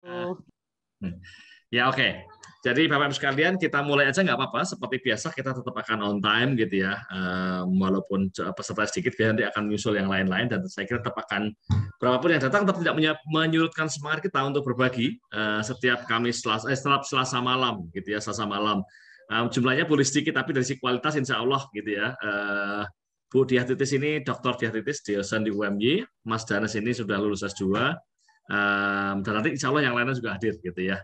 Uh, Ya oke. Jadi Bapak Ibu sekalian kita mulai aja nggak apa-apa. Seperti biasa kita tetap akan on time gitu ya. Walaupun peserta sedikit biar nanti akan menyusul yang lain-lain dan saya kira tetap akan berapapun yang datang tetap tidak menyurutkan semangat kita untuk berbagi setiap Kamis setiap Selasa malam gitu ya, Selasa malam. Jumlahnya boleh sedikit tapi dari sisi kualitas insya Allah gitu ya. Bu Diahtitis ini Dr. Diahtitis dosen di UMY, Mas Danes ini sudah lulus S2. Dan nanti insya Allah yang lainnya juga hadir gitu ya.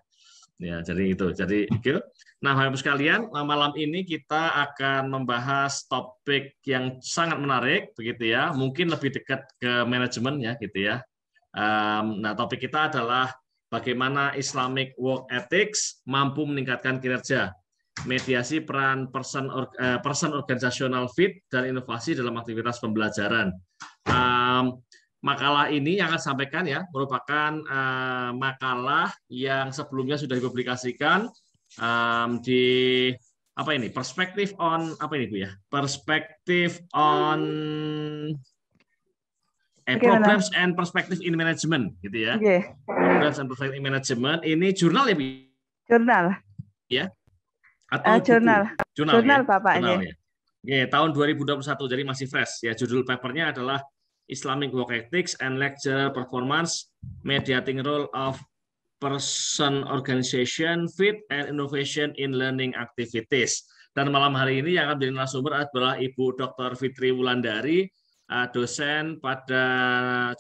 Ya, jadi itu. Jadi, gitu. Nah, Bapak Ibu sekalian, malam ini kita akan membahas topik yang sangat menarik, begitu ya. Mungkin lebih dekat ke manajemen ya, gitu ya. Nah, topik kita adalah bagaimana Islamic Work Ethics mampu meningkatkan kinerja, mediasi peran person organizational fit dan inovasi dalam aktivitas pembelajaran. Makalah ini yang akan sampaikan ya merupakan makalah yang sebelumnya sudah dipublikasikan di apa ini perspektif on apa ini Bu ya perspektif on programs and perspective in management gitu ya. Programs and perspective in management ini jurnal ya Bu? Jurnal ya atau jurnal ya? Bapak jurnal, ini ya. Oke, tahun 2021 jadi masih fresh ya. Judul papernya adalah Islamic Work Ethics and Lecturer Performance Mediating Role of Person Organization Fit and Innovation in Learning Activities. Dan malam hari ini yang akan menjadi narasumber adalah Ibu Dr. Fitri Wulandari, dosen pada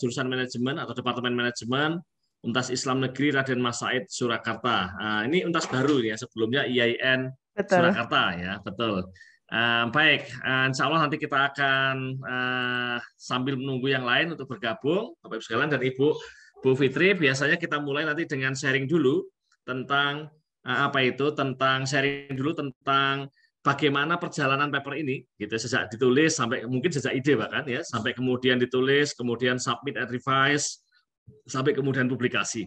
jurusan manajemen atau Departemen Manajemen Untas Islam Negeri Raden Mas Said Surakarta. Ini untas baru ya, sebelumnya IAIN Surakarta ya, betul. Baik, insya Allah nanti kita akan sambil menunggu yang lain untuk bergabung, Bapak Ibu sekalian dan Ibu Fitri. Biasanya kita mulai nanti dengan sharing dulu tentang sharing dulu tentang bagaimana perjalanan paper ini, gitu sejak ditulis sampai mungkin sejak ide bahkan ya, sampai kemudian ditulis, kemudian submit and revise, sampai kemudian publikasi.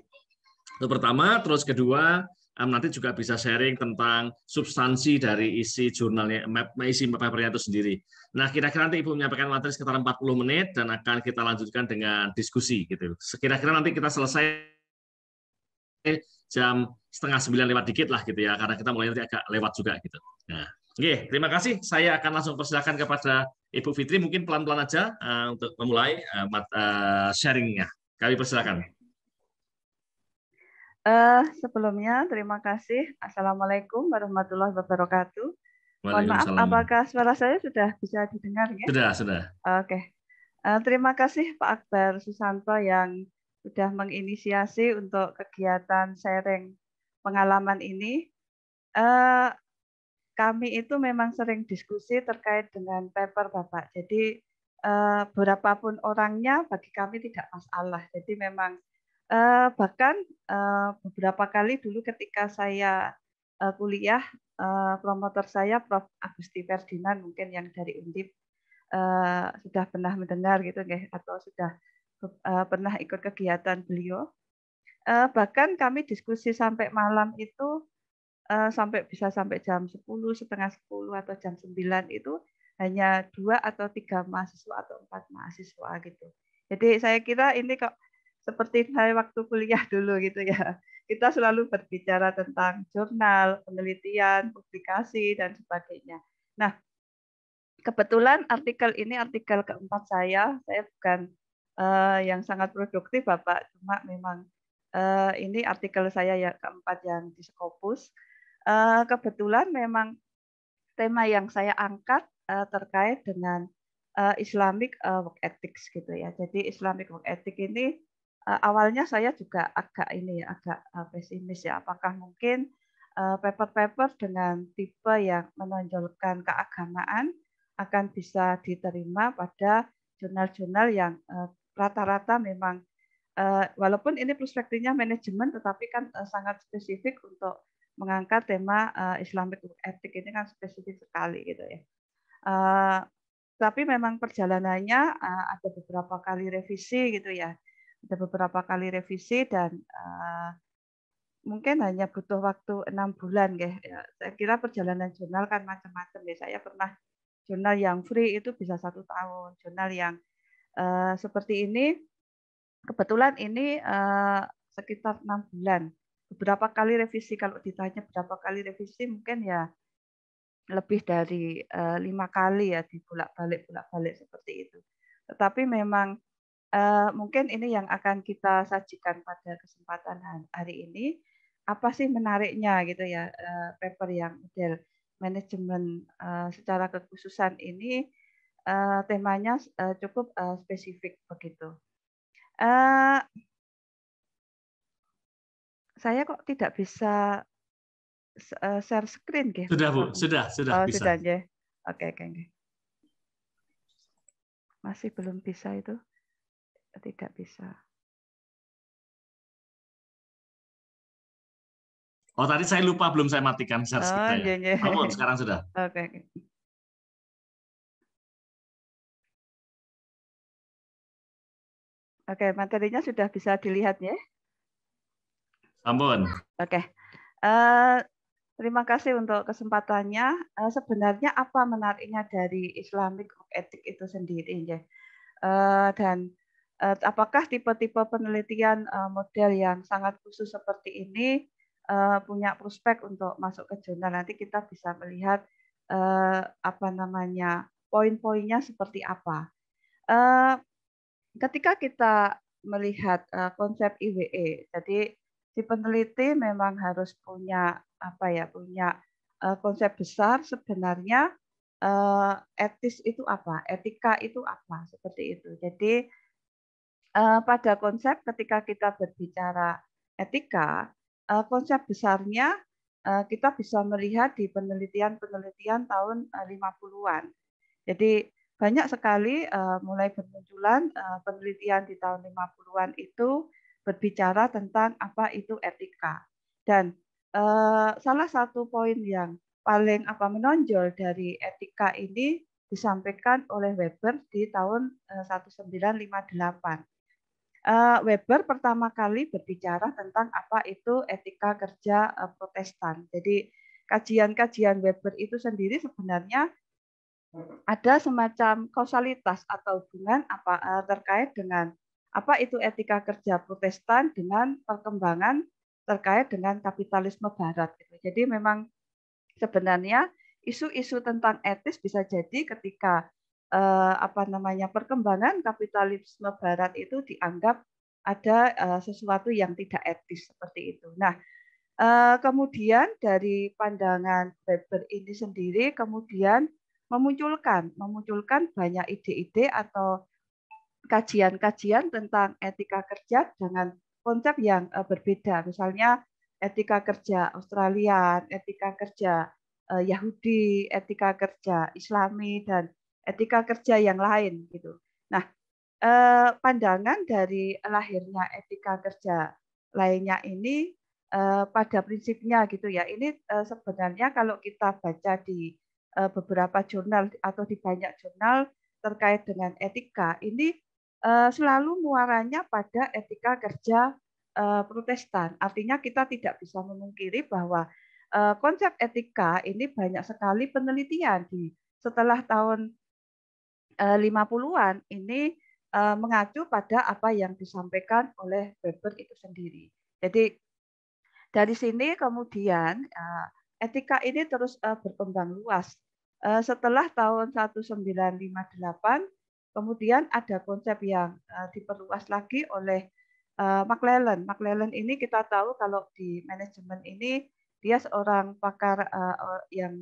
Itu pertama, terus kedua. Nanti juga bisa sharing tentang substansi dari isi jurnalnya, isi papernya itu sendiri. Nah, kira-kira nanti Ibu menyampaikan materi sekitar 40 menit dan akan kita lanjutkan dengan diskusi gitu. Sekira-kira nanti kita selesai jam 8:30 lewat dikit lah gitu ya, karena kita mulai nanti agak lewat juga gitu. Nah, oke, terima kasih. Saya akan langsung persilakan kepada Ibu Fitri, mungkin pelan-pelan aja untuk memulai sharingnya. Kami persilakan. Sebelumnya terima kasih. Assalamualaikum warahmatullahi wabarakatuh. Mohon maaf, Waalaikumsalam. apakah suara saya sudah bisa didengar ya? Sudah. Oke. Terima kasih Pak Akbar Susanto yang sudah menginisiasi untuk kegiatan sharing pengalaman ini. Kami itu memang sering diskusi terkait dengan paper Bapak. Jadi berapapun orangnya bagi kami tidak masalah. Jadi memang bahkan beberapa kali dulu ketika saya kuliah, promotor saya Prof. Agusti Ferdinand mungkin yang dari Undip sudah pernah mendengar gitu atau sudah pernah ikut kegiatan beliau. Bahkan kami diskusi sampai malam itu bisa sampai jam 10, setengah 10 atau jam 9 itu hanya 2 atau 3 mahasiswa atau 4 mahasiswa gitu. Jadi saya kira ini kok seperti saya waktu kuliah dulu gitu ya. Kita selalu berbicara tentang jurnal, penelitian, publikasi, dan sebagainya. Nah, kebetulan artikel ini artikel keempat saya bukan yang sangat produktif Bapak, cuma memang ini artikel saya yang keempat yang di Scopus. Kebetulan memang tema yang saya angkat terkait dengan Islamic Work Ethics gitu ya. Jadi Islamic Work Ethics ini awalnya saya juga agak pesimis ya. Apakah mungkin paper-paper dengan tipe yang menonjolkan keagamaan akan bisa diterima pada jurnal-jurnal yang rata-rata memang walaupun ini perspektifnya manajemen, tetapi kan sangat spesifik untuk mengangkat tema Islamic Work Ethic ini kan spesifik sekali gitu ya. Tapi memang perjalanannya ada beberapa kali revisi gitu ya. Ada beberapa kali revisi dan mungkin hanya butuh waktu 6 bulan ya. Saya kira perjalanan jurnal kan macam-macam ya. Saya pernah jurnal yang free itu bisa 1 tahun. Jurnal yang seperti ini kebetulan ini sekitar 6 bulan. Beberapa kali revisi, kalau ditanya berapa kali revisi mungkin ya lebih dari 5 kali ya, bolak-balik seperti itu. Tetapi memang mungkin ini yang akan kita sajikan pada kesempatan hari ini. Apa sih menariknya gitu ya, paper yang model manajemen secara kekhususan ini, temanya cukup spesifik begitu. Saya kok tidak bisa share screen nggih. Sudah Bu, sudah bisa. Sudah nggih. Oke. Masih belum bisa itu. Tidak bisa. Oh, tadi saya lupa, belum saya matikan share screen saya. Nggih. Ampun, sekarang sudah. Oke. Oke, materinya sudah bisa dilihat ya. Ampun. Oke. Terima kasih untuk kesempatannya. Sebenarnya apa menariknya dari Islamic Group Ethic itu sendiri ya? Dan apakah tipe-tipe penelitian model yang sangat khusus seperti ini punya prospek untuk masuk ke jurnal? Nanti kita bisa melihat poin-poinnya seperti apa. Ketika kita melihat konsep IWE, jadi si peneliti memang harus punya konsep besar sebenarnya etis itu apa, etika itu apa, seperti itu. Jadi pada konsep ketika kita berbicara etika, konsep besarnya kita bisa melihat di penelitian-penelitian tahun 50-an. Jadi banyak sekali mulai bermunculan penelitian di tahun 50-an itu berbicara tentang apa itu etika. Dan salah satu poin yang paling menonjol dari etika ini disampaikan oleh Weber di tahun 1958. Weber pertama kali berbicara tentang apa itu etika kerja Protestan. Jadi kajian-kajian Weber itu sendiri sebenarnya ada semacam kausalitas atau hubungan terkait dengan apa itu etika kerja Protestan dengan perkembangan terkait dengan kapitalisme Barat. Jadi memang sebenarnya isu-isu tentang etis bisa jadi ketika perkembangan kapitalisme Barat itu dianggap ada sesuatu yang tidak etis seperti itu. Nah, kemudian dari pandangan Weber ini sendiri kemudian memunculkan banyak ide-ide atau kajian-kajian tentang etika kerja dengan konsep yang berbeda. Misalnya etika kerja Australia, etika kerja Yahudi, etika kerja Islami, dan etika kerja yang lain gitu. Nah, pandangan dari lahirnya etika kerja lainnya ini pada prinsipnya gitu ya. Ini sebenarnya kalau kita baca di beberapa jurnal atau di banyak jurnal terkait dengan etika, ini selalu muaranya pada etika kerja Protestan. Artinya kita tidak bisa memungkiri bahwa konsep etika ini banyak sekali penelitian setelah tahun 50-an ini mengacu pada apa yang disampaikan oleh Weber itu sendiri. Jadi dari sini kemudian etika ini terus berkembang luas. Setelah tahun 1958, kemudian ada konsep yang diperluas lagi oleh McLellan. McLellan ini kita tahu kalau di manajemen ini dia seorang pakar yang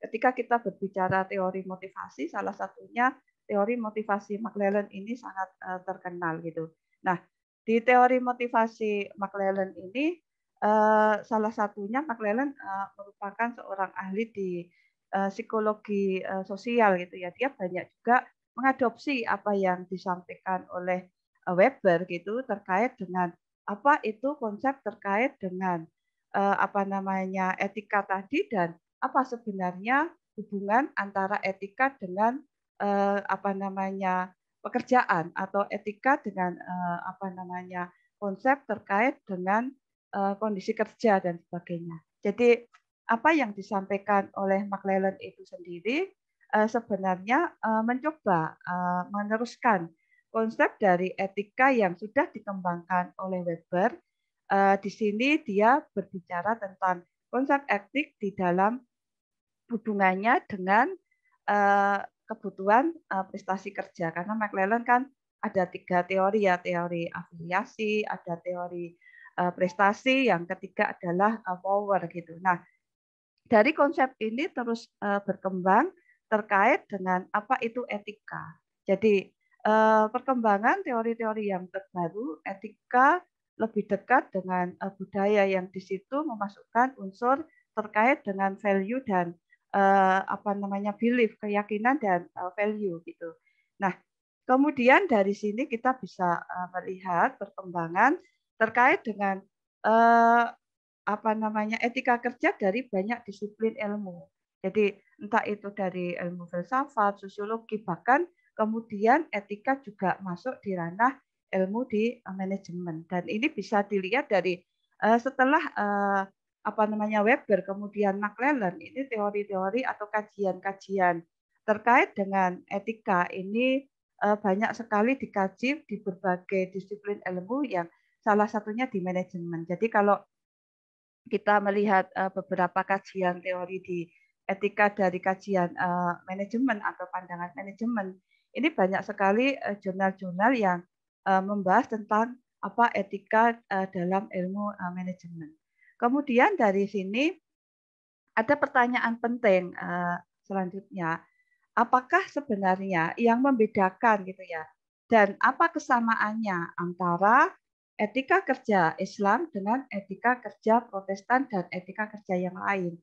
ketika kita berbicara teori motivasi, salah satunya teori motivasi McLellan ini sangat terkenal gitu. Nah, di teori motivasi McLellan ini salah satunya McLellan merupakan seorang ahli di psikologi sosial gitu ya. Dia banyak juga mengadopsi apa yang disampaikan oleh Weber gitu terkait dengan apa itu konsep terkait dengan etika tadi dan apa sebenarnya hubungan antara etika dengan pekerjaan atau etika dengan konsep terkait dengan kondisi kerja dan sebagainya. Jadi apa yang disampaikan oleh McLellan itu sendiri sebenarnya mencoba meneruskan konsep dari etika yang sudah dikembangkan oleh Weber. Di sini dia berbicara tentang konsep etik di dalam hubungannya dengan kebutuhan prestasi kerja. Karena McLellan kan ada 3 teori ya, teori afiliasi, ada teori prestasi, yang ketiga adalah power gitu. Nah, dari konsep ini terus berkembang terkait dengan apa itu etika. Jadi perkembangan teori-teori yang terbaru, etika lebih dekat dengan budaya yang di situ memasukkan unsur terkait dengan value dan belief, keyakinan dan value gitu. Nah, kemudian dari sini kita bisa melihat perkembangan terkait dengan etika kerja dari banyak disiplin ilmu. Jadi entah itu dari ilmu filsafat, sosiologi, bahkan kemudian etika juga masuk di ranah ilmu di manajemen. Dan ini bisa dilihat dari setelah Weber, kemudian McLellan, ini teori-teori atau kajian-kajian terkait dengan etika ini banyak sekali dikaji di berbagai disiplin ilmu, yang salah satunya di manajemen. Jadi kalau kita melihat beberapa kajian teori di etika dari kajian manajemen atau pandangan manajemen, ini banyak sekali jurnal-jurnal yang membahas tentang apa etika dalam ilmu manajemen. Kemudian dari sini ada pertanyaan penting selanjutnya, apakah sebenarnya yang membedakan gitu ya, dan apa kesamaannya antara etika kerja Islam dengan etika kerja Protestan dan etika kerja yang lain.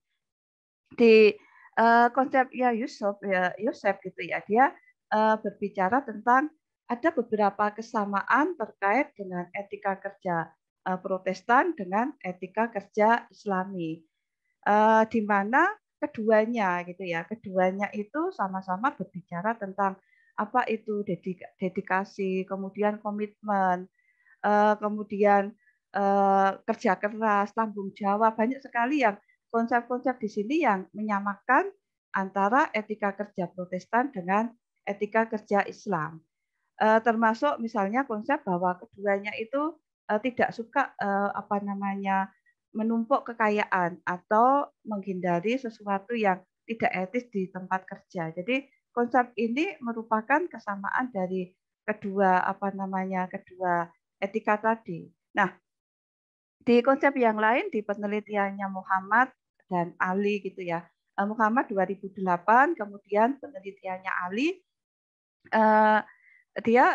Di konsepnya Yosef gitu ya, dia berbicara tentang ada beberapa kesamaan terkait dengan etika kerja Protestan dengan etika kerja Islami, di mana keduanya gitu ya, keduanya itu sama-sama berbicara tentang apa itu dedikasi, kemudian komitmen, kemudian kerja keras, tanggung jawab, banyak sekali yang konsep-konsep di sini yang menyamakan antara etika kerja Protestan dengan etika kerja Islam. Termasuk misalnya konsep bahwa keduanya itu tidak suka menumpuk kekayaan atau menghindari sesuatu yang tidak etis di tempat kerja. Jadi konsep ini merupakan kesamaan dari kedua kedua etika tadi. Nah, di konsep yang lain, di penelitiannya Muhammad dan Ali gitu ya. Muhammad 2008, kemudian penelitiannya Ali, dia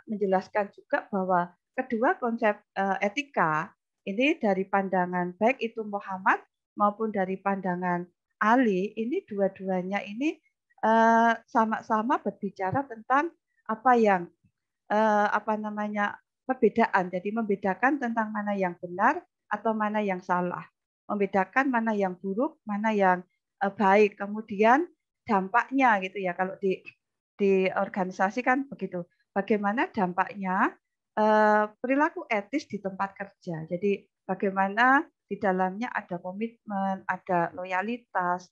menjelaskan juga bahwa kedua konsep etika ini dari pandangan baik itu Muhammad maupun dari pandangan Ali, ini dua-duanya ini sama-sama berbicara tentang apa yang perbedaan. Jadi membedakan tentang mana yang benar atau mana yang salah. Membedakan mana yang buruk, mana yang baik. Kemudian dampaknya gitu ya, kalau di organisasi kan begitu. Bagaimana dampaknya perilaku etis di tempat kerja. Jadi bagaimana di dalamnya ada komitmen, ada loyalitas,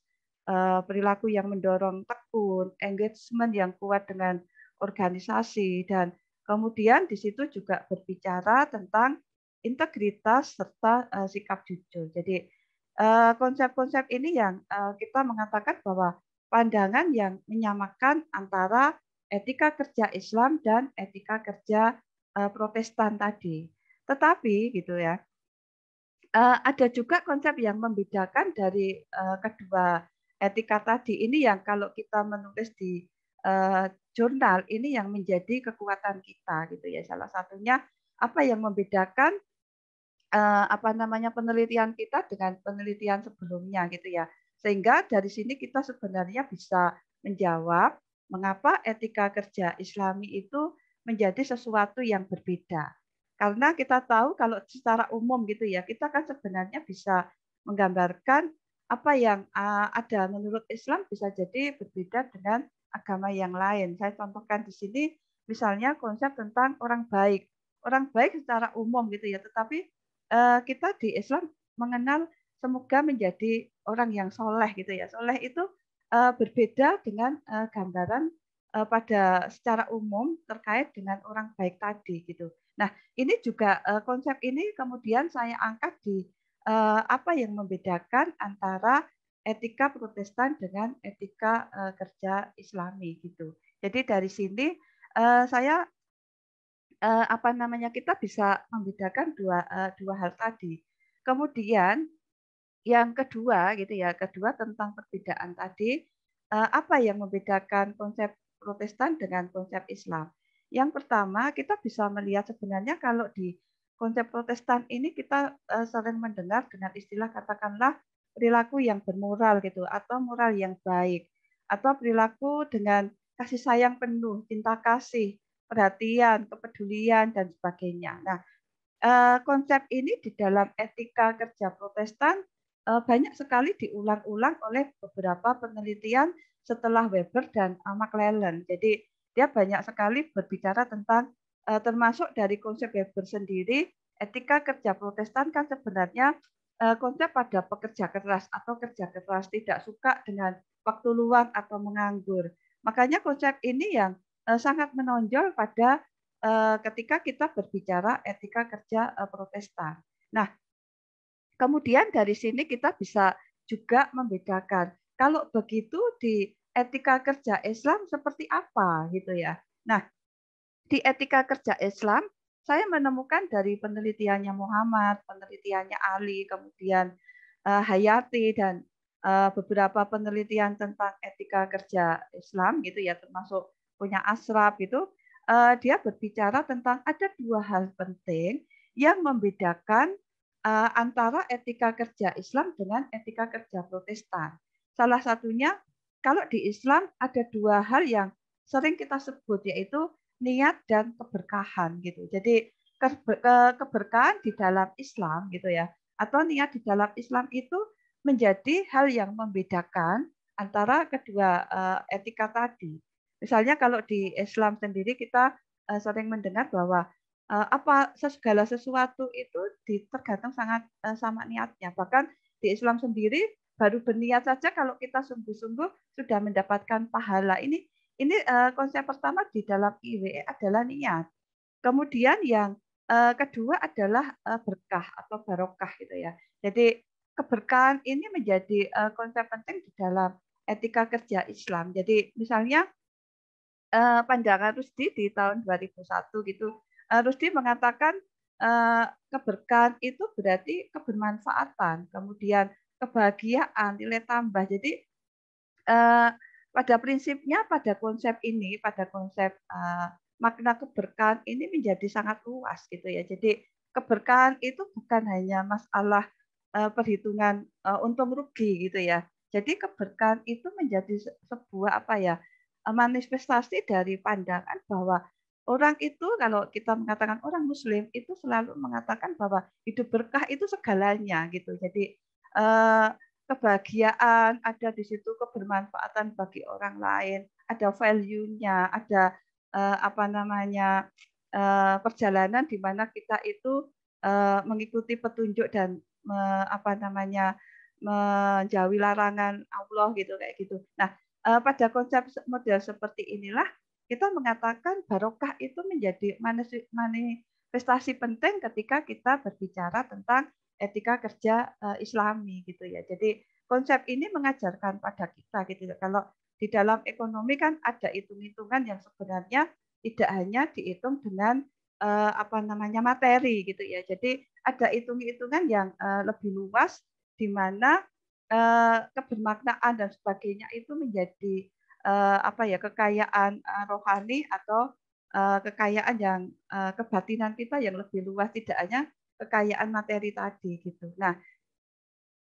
perilaku yang mendorong tekun, engagement yang kuat dengan organisasi, dan kemudian di situ juga berbicara tentang integritas serta sikap jujur. Jadi konsep-konsep ini yang kita mengatakan bahwa pandangan yang menyamakan antara etika kerja Islam dan etika kerja Protestan tadi. Tetapi gitu ya, ada juga konsep yang membedakan dari kedua etika tadi. Ini yang kalau kita menulis di jurnal, ini yang menjadi kekuatan kita gitu ya. Salah satunya apa yang membedakan penelitian kita dengan penelitian sebelumnya gitu ya. Sehingga dari sini kita sebenarnya bisa menjawab mengapa etika kerja Islami itu menjadi sesuatu yang berbeda. Karena kita tahu kalau secara umum gitu ya, kita kan sebenarnya bisa menggambarkan apa yang ada menurut Islam bisa jadi berbeda dengan agama yang lain. Saya contohkan di sini misalnya konsep tentang orang baik. Orang baik secara umum gitu ya, tetapi kita di Islam mengenal semoga menjadi orang yang soleh gitu ya. Soleh itu berbeda dengan gambaran pada secara umum terkait dengan orang baik tadi gitu. Nah, ini juga konsep ini kemudian saya angkat di apa yang membedakan antara etika Protestan dengan etika kerja Islami gitu. Jadi dari sini saya apa namanya kita bisa membedakan dua hal tadi. Kemudian yang kedua gitu ya, kedua tentang perbedaan tadi, apa yang membedakan konsep Protestan dengan konsep Islam? Yang pertama, kita bisa melihat sebenarnya kalau di konsep Protestan ini kita sering mendengar dengan istilah katakanlah perilaku yang bermoral gitu atau moral yang baik atau perilaku dengan kasih sayang penuh, cinta kasih, perhatian, kepedulian dan sebagainya. Nah, konsep ini di dalam etika kerja Protestan banyak sekali diulang-ulang oleh beberapa penelitian setelah Weber dan McClellan. Jadi dia banyak sekali berbicara tentang termasuk dari konsep Weber sendiri, etika kerja Protestan kan sebenarnya konsep pada pekerja keras atau kerja keras, tidak suka dengan waktu luang atau menganggur. Makanya konsep ini yang sangat menonjol pada ketika kita berbicara etika kerja Protestan. Nah, kemudian dari sini kita bisa juga membedakan kalau begitu di etika kerja Islam seperti apa gitu ya. Nah, di etika kerja Islam saya menemukan dari penelitiannya Muhammad, penelitiannya Ali, kemudian Hayati dan beberapa penelitian tentang etika kerja Islam gitu ya, termasuk punya Ashraf gitu, dia berbicara tentang ada dua hal penting yang membedakan antara etika kerja Islam dengan etika kerja Protestan. Salah satunya kalau di Islam ada dua hal yang sering kita sebut yaitu niat dan keberkahan gitu. Jadi keberkahan di dalam Islam gitu ya, atau niat di dalam Islam itu menjadi hal yang membedakan antara kedua etika tadi. Misalnya kalau di Islam sendiri kita sering mendengar bahwa apa segala sesuatu itu tergantung sangat sama niatnya. Bahkan di Islam sendiri baru berniat saja kalau kita sungguh-sungguh sudah mendapatkan pahala. Ini konsep pertama di dalam IWE adalah niat. Kemudian yang kedua adalah berkah atau barokah gitu ya. Jadi keberkahan ini menjadi konsep penting di dalam etika kerja Islam. Jadi misalnya pandangan Rusdi di tahun 2001 gitu, Rusdi mengatakan keberkahan itu berarti kebermanfaatan, kemudian kebahagiaan, nilai tambah. Jadi pada prinsipnya pada konsep ini, pada konsep makna keberkahan ini menjadi sangat luas gitu ya. Jadi keberkahan itu bukan hanya masalah perhitungan untung rugi gitu ya. Jadi keberkahan itu menjadi sebuah apa ya manifestasi dari pandangan bahwa orang itu kalau kita mengatakan orang Muslim itu selalu mengatakan bahwa hidup berkah itu segalanya gitu. Jadi kebahagiaan, ada di situ kebermanfaatan bagi orang lain, ada value-nya, ada apa namanya perjalanan di mana kita itu mengikuti petunjuk dan apa namanya menjauhi larangan Allah gitu kayak gitu. Nah, pada konsep model seperti inilah kita mengatakan barokah itu menjadi manifestasi penting ketika kita berbicara tentang etika kerja Islami gitu ya. Jadi konsep ini mengajarkan pada kita gitu. Kalau di dalam ekonomi kan ada hitung-hitungan yang sebenarnya tidak hanya dihitung dengan apa namanya materi gitu ya. Jadi ada hitung-hitungan yang lebih luas di mana kebermaknaan dan sebagainya itu menjadi apa ya kekayaan rohani atau kekayaan yang kebatinan kita yang lebih luas, tidak hanya kekayaan materi tadi gitu. Nah,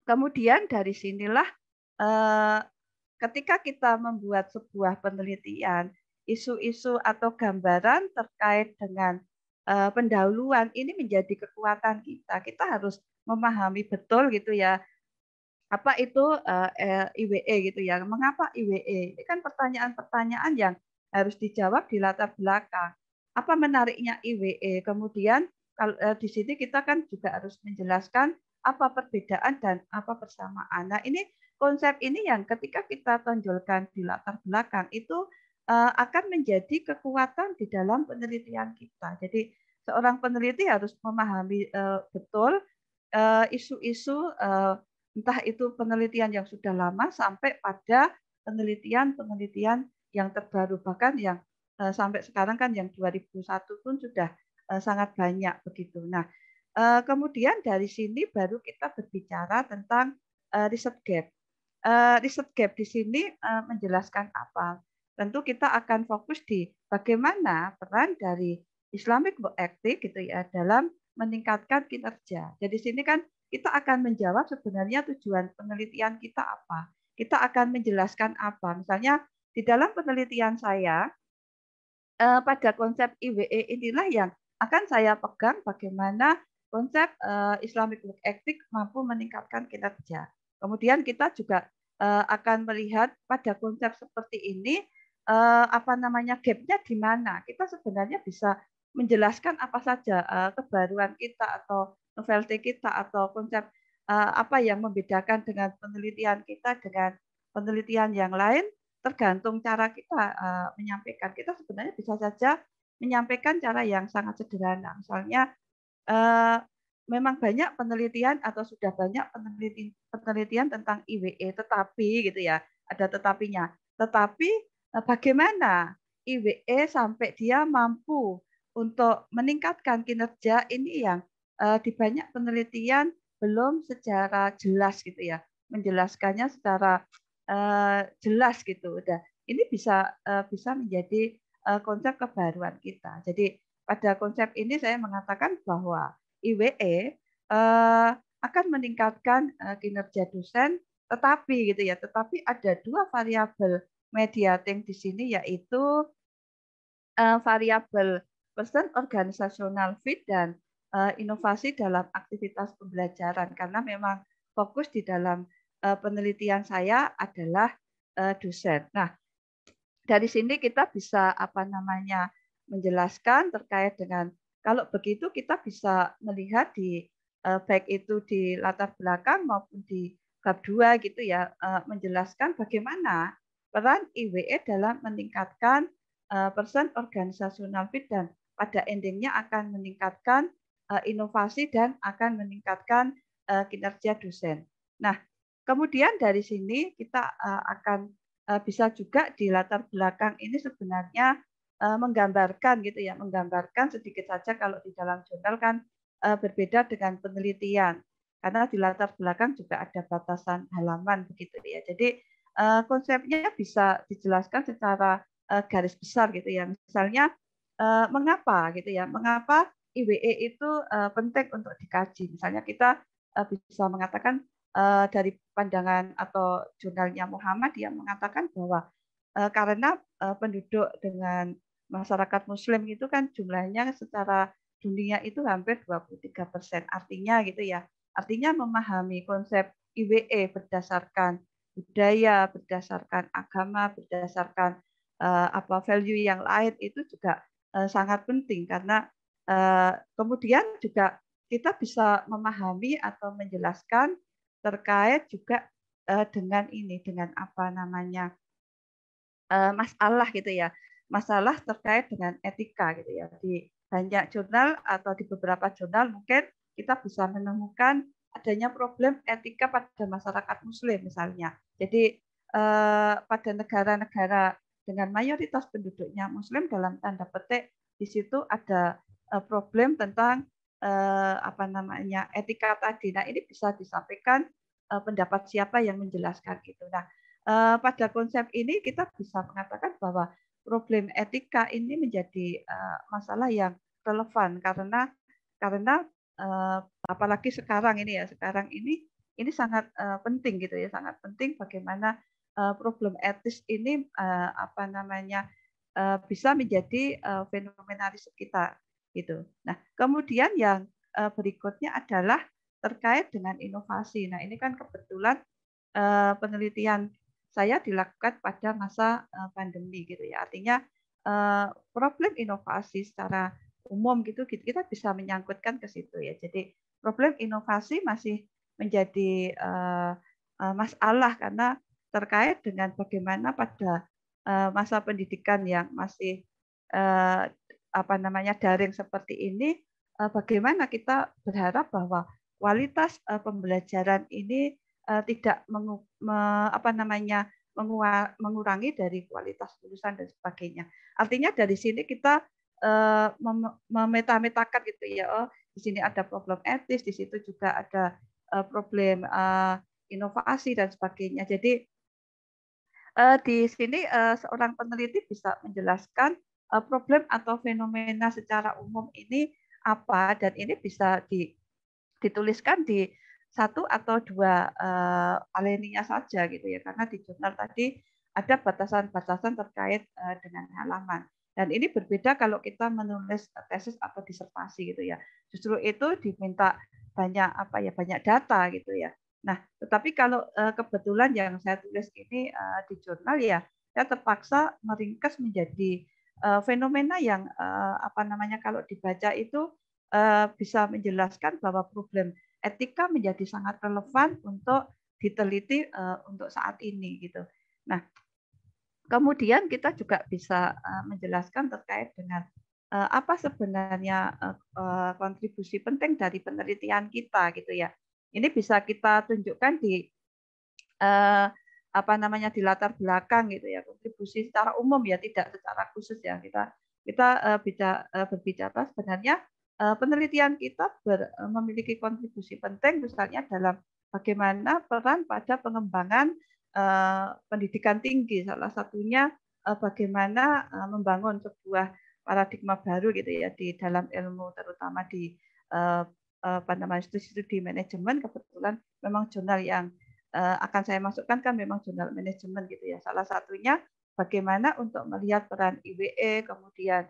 kemudian dari sinilah ketika kita membuat sebuah penelitian, isu-isu atau gambaran terkait dengan pendahuluan ini menjadi kekuatan kita. Kita harus memahami betul gitu ya, apa itu IWE gitu ya. Mengapa IWE? Ini kan pertanyaan-pertanyaan yang harus dijawab di latar belakang. Apa menariknya IWE? Kemudian kalau di sini kita kan juga harus menjelaskan apa perbedaan dan apa persamaan. Nah, ini konsep ini yang ketika kita tonjolkan di latar belakang itu akan menjadi kekuatan di dalam penelitian kita. Jadi seorang peneliti harus memahami betul isu-isu entah itu penelitian yang sudah lama sampai pada penelitian-penelitian yang terbaru, bahkan yang sampai sekarang kan yang 2001 pun sudah sangat banyak begitu. Nah, kemudian dari sini baru kita berbicara tentang riset gap. Riset gap di sini menjelaskan apa? Tentu kita akan fokus di bagaimana peran dari Islamic Work Ethic gitu ya dalam meningkatkan kinerja. Jadi sini kan kita akan menjawab sebenarnya tujuan penelitian kita apa. Kita akan menjelaskan apa. Misalnya di dalam penelitian saya pada konsep IWE inilah yang akan saya pegang bagaimana konsep Islamic Work Ethic mampu meningkatkan kinerja. Kemudian kita juga akan melihat pada konsep seperti ini apa namanya gap-nya di mana. Kita sebenarnya bisa menjelaskan apa saja kebaruan kita atau novelty kita atau konsep apa yang membedakan dengan penelitian kita dengan penelitian yang lain tergantung cara kita menyampaikan. Kita sebenarnya bisa saja menyampaikan cara yang sangat sederhana. Misalnya memang banyak penelitian atau sudah banyak penelitian tentang IWE, tetapi gitu ya, ada tetapinya. Tetapi bagaimana IWE sampai dia mampu untuk meningkatkan kinerja ini yang di banyak penelitian belum secara jelas gitu ya, menjelaskannya secara jelas gitu. Udah, ini bisa menjadi konsep kebaruan kita. Jadi pada konsep ini saya mengatakan bahwa IWE akan meningkatkan kinerja dosen, tetapi gitu ya, tetapi ada dua variabel mediating di sini yaitu variabel person organisasional fit dan inovasi dalam aktivitas pembelajaran karena memang fokus di dalam penelitian saya adalah dosen. Nah, dari sini kita bisa apa namanya menjelaskan terkait dengan kalau begitu kita bisa melihat di baik itu di latar belakang maupun di bab 2 gitu ya menjelaskan bagaimana peran IWE dalam meningkatkan person organisasional fit dan pada endingnya akan meningkatkan inovasi dan akan meningkatkan kinerja dosen. Nah, kemudian dari sini kita akan bisa juga di latar belakang ini sebenarnya menggambarkan gitu ya, menggambarkan sedikit saja kalau di dalam jurnal kan berbeda dengan penelitian karena di latar belakang juga ada batasan halaman begitu ya. Jadi konsepnya bisa dijelaskan secara garis besar gitu ya. Misalnya mengapa gitu ya, mengapa IWE itu penting untuk dikaji. Misalnya kita bisa mengatakan dari pandangan atau jurnalnya Muhammad yang mengatakan bahwa karena penduduk dengan masyarakat Muslim itu kan jumlahnya secara dunia itu hampir 23%. Artinya gitu ya, artinya memahami konsep IWE berdasarkan budaya, berdasarkan agama, berdasarkan apa value yang lain itu juga sangat penting karena kemudian juga kita bisa memahami atau menjelaskan terkait juga dengan ini, dengan apa namanya masalah gitu ya, masalah terkait dengan etika gitu ya. Di banyak jurnal atau di beberapa jurnal mungkin kita bisa menemukan adanya problem etika pada masyarakat Muslim misalnya. Jadi pada negara-negara dengan mayoritas penduduknya Muslim dalam tanda petik di situ ada problem tentang apa namanya etika tadi. Nah ini bisa disampaikan pendapat siapa yang menjelaskan gitu. Nah pada konsep ini kita bisa mengatakan bahwa problem etika ini menjadi masalah yang relevan karena apalagi sekarang ini sangat penting gitu ya, sangat penting bagaimana problem etis ini apa namanya bisa menjadi fenomena di sekitar gitu. Nah, kemudian yang berikutnya adalah terkait dengan inovasi. Nah, ini kan kebetulan penelitian saya dilakukan pada masa pandemi gitu ya. Artinya problem inovasi secara umum gitu kita bisa menyangkutkan ke situ ya. Jadi problem inovasi masih menjadi masalah karena terkait dengan bagaimana pada masa pendidikan yang masih daring seperti ini, bagaimana kita berharap bahwa kualitas pembelajaran ini tidak mengurangi dari kualitas lulusan dan sebagainya. Artinya dari sini kita memeta-metakan gitu ya. Oh, di sini ada problem etis, di situ juga ada problem inovasi dan sebagainya. Jadi di sini seorang peneliti bisa menjelaskan problem atau fenomena secara umum ini apa, dan ini bisa dituliskan di satu atau dua alinea saja gitu ya, karena di jurnal tadi ada batasan-batasan terkait dengan halaman. Dan ini berbeda kalau kita menulis tesis atau disertasi gitu ya. Justru itu diminta banyak data gitu ya. Nah, tetapi kalau kebetulan yang saya tulis ini di jurnal ya, saya terpaksa meringkas menjadi fenomena yang kalau dibaca itu bisa menjelaskan bahwa problem etika menjadi sangat relevan untuk diteliti untuk saat ini gitu. Nah, kemudian kita juga bisa menjelaskan terkait dengan apa sebenarnya kontribusi penting dari penelitian kita gitu ya. Ini bisa kita tunjukkan di di latar belakang gitu ya, kontribusi secara umum ya, tidak secara khusus ya. Kita berbicara sebenarnya penelitian kita memiliki kontribusi penting misalnya dalam bagaimana peran pada pengembangan pendidikan tinggi. Salah satunya bagaimana membangun sebuah paradigma baru gitu ya di dalam ilmu, terutama di studi manajemen. Kebetulan memang jurnal yang akan saya masukkan kan memang jurnal manajemen gitu ya. Salah satunya bagaimana untuk melihat peran IWE, kemudian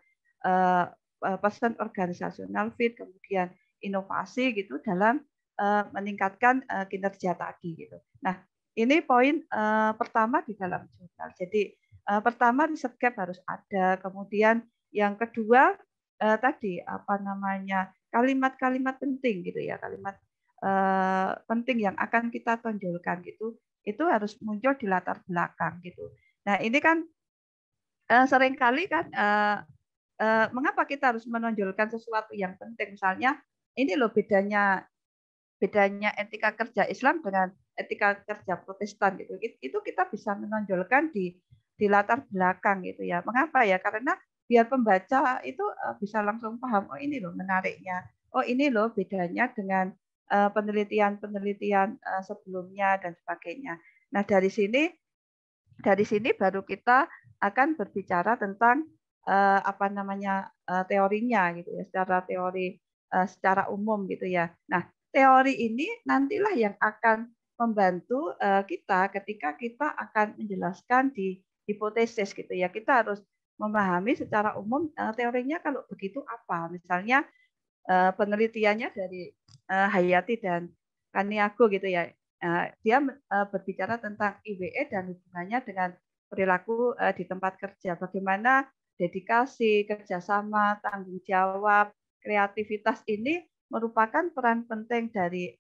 person organizational fit, kemudian inovasi gitu dalam meningkatkan kinerja tadi gitu. Nah, ini poin pertama di dalam jurnal. Jadi pertama research gap harus ada, kemudian yang kedua tadi kalimat-kalimat penting gitu ya, kalimat penting yang akan kita tonjolkan gitu, itu harus muncul di latar belakang gitu. Nah, ini kan seringkali kan mengapa kita harus menonjolkan sesuatu yang penting, misalnya ini loh bedanya etika kerja Islam dengan etika kerja Protestan gitu. Itu kita bisa menonjolkan di latar belakang gitu ya. Mengapa ya? Karena biar pembaca itu bisa langsung paham, oh ini loh menariknya. Oh ini loh bedanya dengan penelitian-penelitian sebelumnya dan sebagainya. Nah, dari sini baru kita akan berbicara tentang teorinya gitu ya, secara teori secara umum gitu ya. Nah, teori ini nantilah yang akan membantu kita ketika kita akan menjelaskan di hipotesis gitu ya. Kita harus memahami secara umum teorinya kalau begitu apa. Misalnya penelitiannya dari Hayati dan Kaniago gitu ya. Dia berbicara tentang IWE dan hubungannya dengan perilaku di tempat kerja. Bagaimana dedikasi, kerjasama, tanggung jawab, kreativitas ini merupakan peran penting dari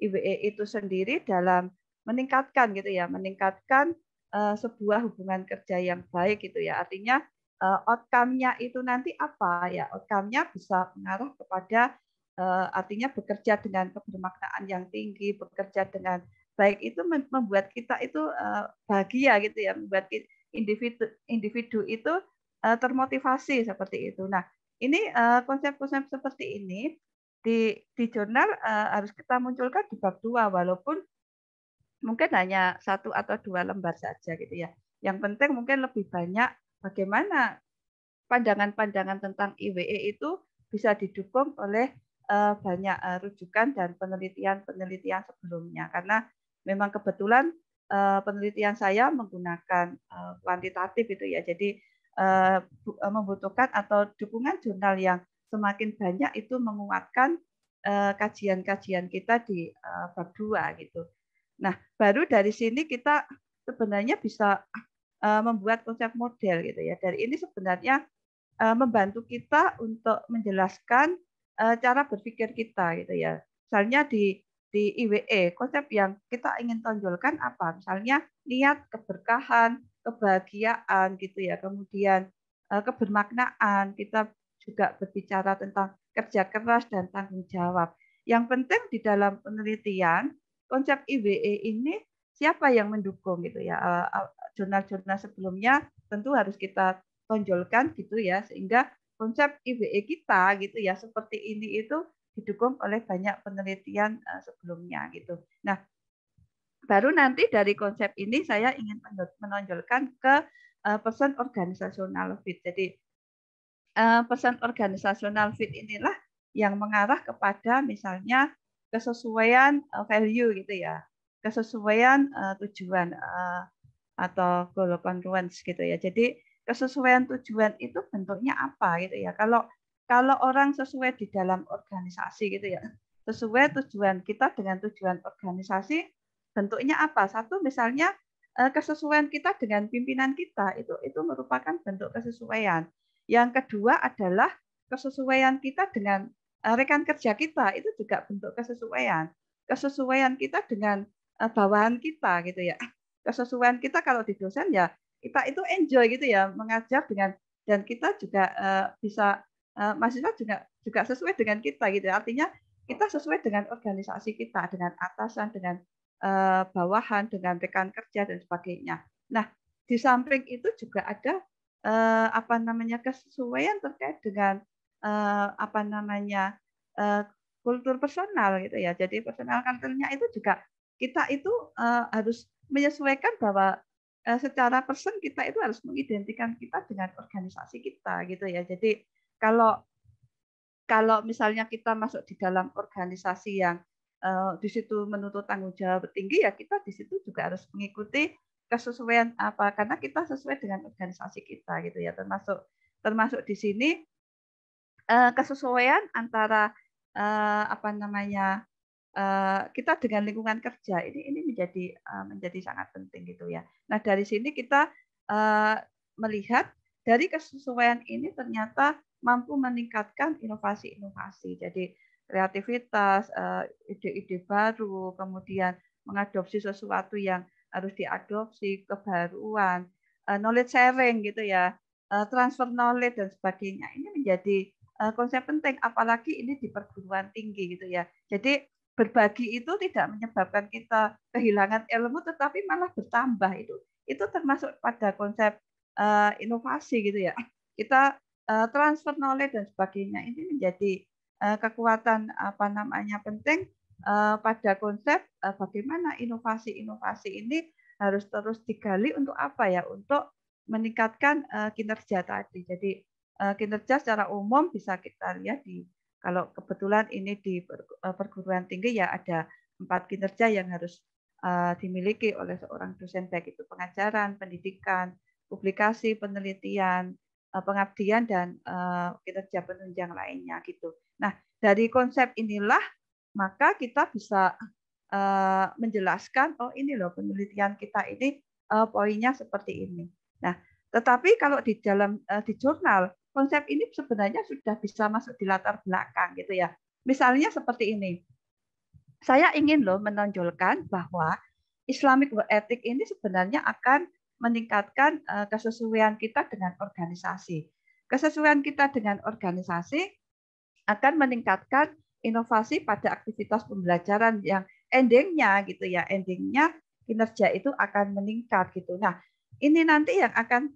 IWE itu sendiri dalam meningkatkan gitu ya, meningkatkan sebuah hubungan kerja yang baik gitu ya. Artinya outcome-nya itu nanti apa ya? Outcome-nya bisa mengarah kepada artinya bekerja dengan kebermaknaan yang tinggi, bekerja dengan baik, itu membuat kita itu bahagia gitu ya, membuat individu itu termotivasi seperti itu. Nah, ini konsep-konsep seperti ini di jurnal harus kita munculkan di bab 2, walaupun mungkin hanya 1 atau 2 lembar saja gitu ya. Yang penting mungkin lebih banyak bagaimana pandangan-pandangan tentang IWE itu bisa didukung oleh banyak rujukan dan penelitian-penelitian sebelumnya. Karena memang kebetulan penelitian saya menggunakan kuantitatif itu ya. Jadi membutuhkan atau dukungan jurnal yang semakin banyak itu menguatkan kajian-kajian kita di bab 2 gitu. Nah, baru dari sini kita sebenarnya bisa membuat konsep model gitu ya. Dari ini sebenarnya membantu kita untuk menjelaskan cara berpikir kita gitu ya. Misalnya di di IWE, konsep yang kita ingin tonjolkan apa? Misalnya niat, keberkahan, kebahagiaan gitu ya. Kemudian kebermaknaan, kita juga berbicara tentang kerja keras dan tanggung jawab. Yang penting di dalam penelitian konsep IWE ini siapa yang mendukung gitu ya. Jurnal-jurnal sebelumnya tentu harus kita tonjolkan gitu ya, sehingga konsep IWE kita gitu ya seperti ini itu didukung oleh banyak penelitian sebelumnya gitu. Nah, baru nanti dari konsep ini saya ingin menonjolkan ke person organisasional fit. Jadi person organisasional fit inilah yang mengarah kepada misalnya kesesuaian value gitu ya, kesesuaian tujuan atau goal congruence gitu ya. Jadi kesesuaian tujuan itu bentuknya apa gitu ya. Kalau orang sesuai di dalam organisasi gitu ya, sesuai tujuan kita dengan tujuan organisasi, bentuknya apa? Satu misalnya kesesuaian kita dengan pimpinan kita itu merupakan bentuk kesesuaian. Yang kedua adalah kesesuaian kita dengan rekan kerja kita, itu juga bentuk kesesuaian. Kesesuaian kita dengan bawahan kita gitu ya. Kesesuaian kita kalau di dosen ya kita itu enjoy gitu ya mengajar dengan, dan kita juga bisa mahasiswa juga sesuai dengan kita gitu. Artinya kita sesuai dengan organisasi kita, dengan atasan, dengan bawahan, dengan rekan kerja dan sebagainya. Nah, di samping itu juga ada apa namanya kesesuaian terkait dengan apa namanya kultur personal gitu ya. Jadi personal culture-nya itu juga kita itu harus menyesuaikan bahwa secara person kita itu harus mengidentikan kita dengan organisasi kita gitu ya. Jadi kalau kalau misalnya kita masuk di dalam organisasi yang di situ menuntut tanggung jawab tinggi, ya kita di situ juga harus mengikuti kesesuaian apa, karena kita sesuai dengan organisasi kita gitu ya, termasuk di sini kesesuaian antara apa namanya kita dengan lingkungan kerja ini menjadi sangat penting gitu ya. Nah dari sini kita melihat dari kesesuaian ini ternyata mampu meningkatkan inovasi-inovasi. Jadi kreativitas, ide-ide baru, kemudian mengadopsi sesuatu yang harus diadopsi, kebaruan, knowledge sharing gitu ya, transfer knowledge dan sebagainya. Ini menjadi konsep penting, apalagi ini di perguruan tinggi gitu ya. Jadi berbagi itu tidak menyebabkan kita kehilangan ilmu, tetapi malah bertambah itu. Itu termasuk pada konsep inovasi gitu ya. Kita transfer knowledge dan sebagainya ini menjadi kekuatan apa namanya penting pada konsep bagaimana inovasi-inovasi ini harus terus digali untuk apa ya? Untuk meningkatkan kinerja tadi. Jadi kinerja secara umum bisa kita lihat di, kalau kebetulan ini di perguruan tinggi ya ada 4 kinerja yang harus dimiliki oleh seorang dosen, baik itu pengajaran, pendidikan, publikasi, penelitian, pengabdian, dan kinerja penunjang lainnya gitu. Nah, dari konsep inilah maka kita bisa menjelaskan, oh ini loh penelitian kita ini poinnya seperti ini. Nah, tetapi kalau di dalam di jurnal konsep ini sebenarnya sudah bisa masuk di latar belakang gitu ya. Misalnya seperti ini. Saya ingin loh menonjolkan bahwa Islamic work ethic ini sebenarnya akan meningkatkan kesesuaian kita dengan organisasi. Kesesuaian kita dengan organisasi akan meningkatkan inovasi pada aktivitas pembelajaran yang endingnya gitu ya, endingnya kinerja itu akan meningkat gitu. Nah, ini nanti yang akan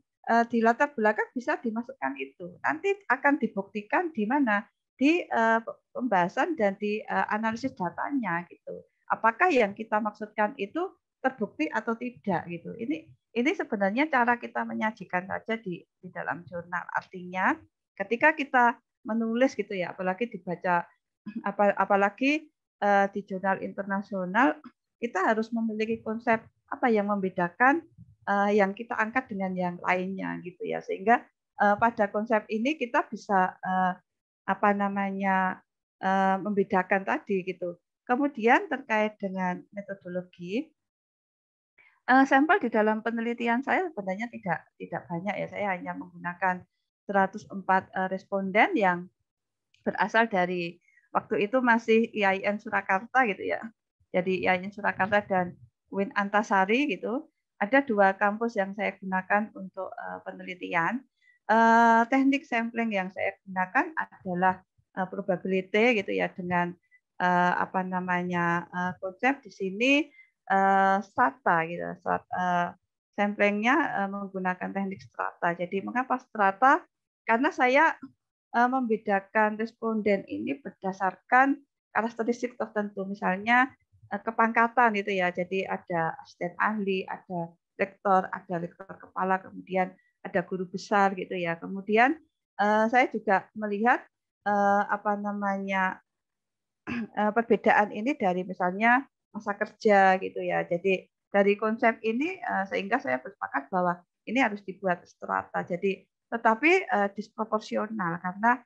di latar belakang bisa dimasukkan itu. Nanti akan dibuktikan di mana? Di pembahasan dan di analisis datanya gitu. Apakah yang kita maksudkan itu terbukti atau tidak gitu. Ini sebenarnya cara kita menyajikan saja di dalam jurnal. Artinya ketika kita menulis gitu ya, apalagi dibaca apalagi di jurnal internasional, kita harus memiliki konsep apa yang membedakan yang kita angkat dengan yang lainnya gitu ya, sehingga pada konsep ini kita bisa apa namanya membedakan tadi gitu. Kemudian terkait dengan metodologi, sampel di dalam penelitian saya sebenarnya tidak banyak ya, saya hanya menggunakan 104 responden yang berasal dari waktu itu masih IAIN Surakarta gitu ya. Jadi IAIN Surakarta dan UIN Antasari gitu. Ada 2 kampus yang saya gunakan untuk penelitian. Teknik sampling yang saya gunakan adalah probability gitu ya, dengan apa namanya konsep di sini strata gitu. Samplingnya menggunakan teknik strata. Jadi mengapa strata? Karena saya membedakan responden ini berdasarkan karakteristik tertentu, misalnya kepangkatan gitu ya. Jadi ada asisten ahli, ada rektor kepala, kemudian ada guru besar gitu ya. Kemudian saya juga melihat apa namanya perbedaan ini dari misalnya masa kerja gitu ya. Jadi dari konsep ini sehingga saya bersepakat bahwa ini harus dibuat strata. Jadi tetapi disproporsional, karena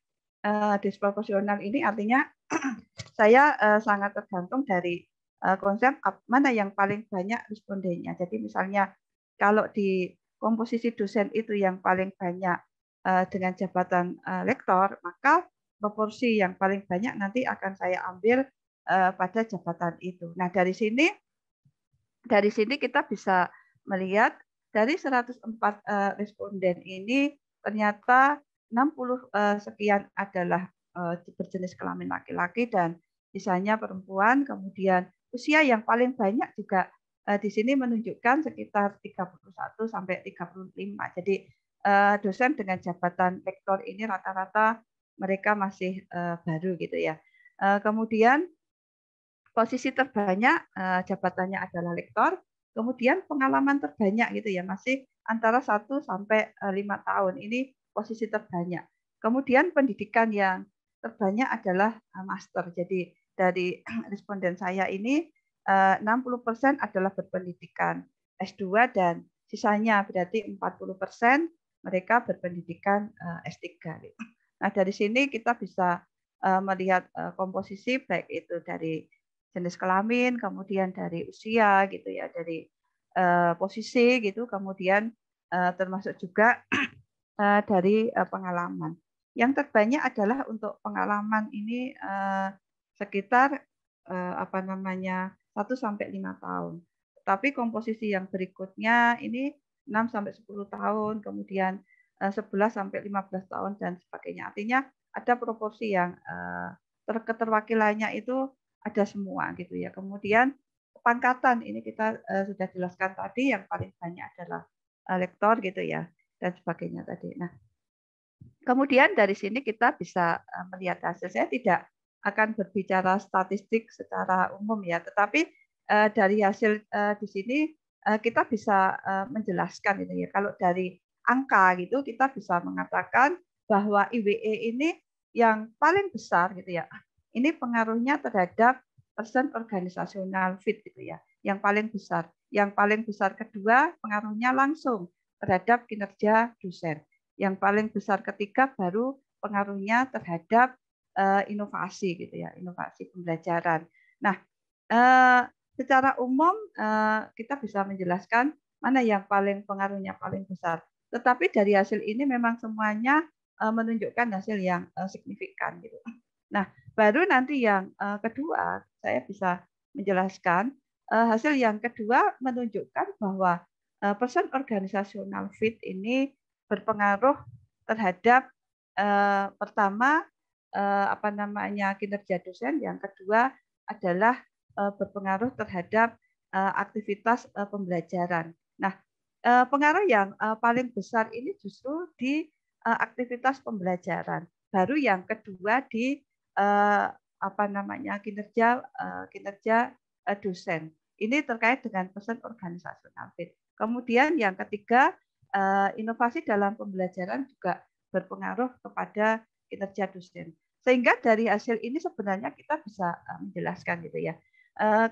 disproporsional ini artinya saya sangat tergantung dari konsep mana yang paling banyak respondennya. Jadi misalnya kalau di komposisi dosen itu yang paling banyak dengan jabatan lektor, maka proporsi yang paling banyak nanti akan saya ambil pada jabatan itu. Nah, dari sini kita bisa melihat dari 104 responden ini ternyata 60 sekian adalah berjenis kelamin laki-laki dan sisanya perempuan. Kemudian usia yang paling banyak juga di sini menunjukkan sekitar 31 sampai 35. Jadi dosen dengan jabatan rektor ini rata-rata mereka masih baru gitu ya. Kemudian posisi terbanyak jabatannya adalah lektor, kemudian pengalaman terbanyak gitu ya, masih antara 1 sampai 5 tahun. Ini posisi terbanyak. Kemudian pendidikan yang terbanyak adalah master. Jadi dari responden saya ini 60% adalah berpendidikan S2 dan sisanya berarti 40% mereka berpendidikan S3. Nah, dari sini kita bisa melihat komposisi baik itu dari jenis kelamin, kemudian dari usia gitu ya, dari posisi gitu, kemudian termasuk juga dari pengalaman. Yang terbanyak adalah untuk pengalaman ini sekitar apa namanya 1 sampai 5 tahun. Tapi komposisi yang berikutnya ini 6 sampai 10 tahun, kemudian 11 sampai 15 tahun dan sebagainya. Artinya ada proporsi yang keterwakilannya itu ada semua gitu ya. Kemudian pangkatan ini kita sudah jelaskan tadi, yang paling banyak adalah lektor gitu ya dan sebagainya tadi. Nah, kemudian dari sini kita bisa melihat hasil. Saya tidak akan berbicara statistik secara umum ya, tetapi dari hasil di sini kita bisa menjelaskan gitu ya. Kalau dari angka gitu kita bisa mengatakan bahwa IWE ini yang paling besar gitu ya. Ini pengaruhnya terhadap persen organisasional fit gitu ya. Yang paling besar. Yang paling besar kedua pengaruhnya langsung terhadap kinerja dosen. Yang paling besar ketiga baru pengaruhnya terhadap inovasi gitu ya, inovasi pembelajaran. Nah, secara umum kita bisa menjelaskan mana yang paling pengaruhnya paling besar. Tetapi dari hasil ini memang semuanya menunjukkan hasil yang signifikan gitu. Nah, baru nanti yang kedua saya bisa menjelaskan hasil yang kedua menunjukkan bahwa persen organisasional fit ini berpengaruh terhadap pertama apa namanya kinerja dosen, yang kedua adalah berpengaruh terhadap aktivitas pembelajaran. Nah, pengaruh yang paling besar ini justru di aktivitas pembelajaran. Baru yang kedua di apa namanya kinerja dosen. Ini terkait dengan persen organisasional fit. Kemudian yang ketiga, inovasi dalam pembelajaran juga berpengaruh kepada kinerja dosen. Sehingga dari hasil ini sebenarnya kita bisa menjelaskan gitu ya.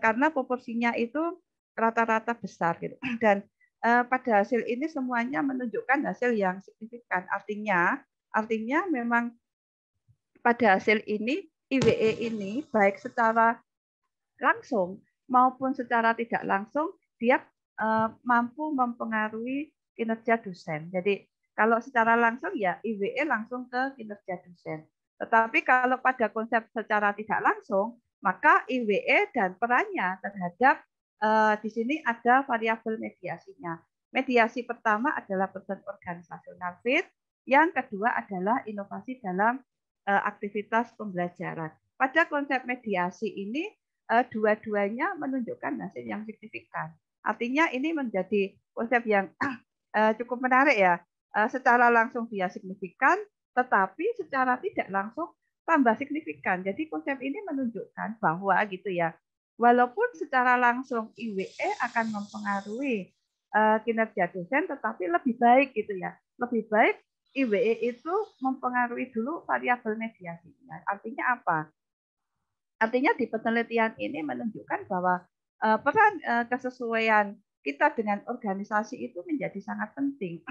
Karena proporsinya itu rata-rata besar gitu. Dan pada hasil ini semuanya menunjukkan hasil yang signifikan. Artinya memang pada hasil ini IWE ini baik secara langsung maupun secara tidak langsung dia mampu mempengaruhi kinerja dosen. Jadi kalau secara langsung ya IWE langsung ke kinerja dosen. Tetapi kalau pada konsep secara tidak langsung Maka IWE dan perannya terhadap di sini ada variabel mediasinya. Mediasi pertama adalah person organisasional fit, yang kedua adalah inovasi dalam aktivitas pembelajaran. Pada konsep mediasi ini dua-duanya menunjukkan hasil yang signifikan. Artinya ini menjadi konsep yang cukup menarik ya. Secara langsung dia signifikan, tetapi secara tidak langsung tambah signifikan. Jadi konsep ini menunjukkan bahwa gitu ya, walaupun secara langsung IWE akan mempengaruhi kinerja dosen, tetapi lebih baik gitu ya, lebih baik IWE itu mempengaruhi dulu variabel mediasinya. Artinya apa? Artinya di penelitian ini menunjukkan bahwa peran kesesuaian kita dengan organisasi itu menjadi sangat penting.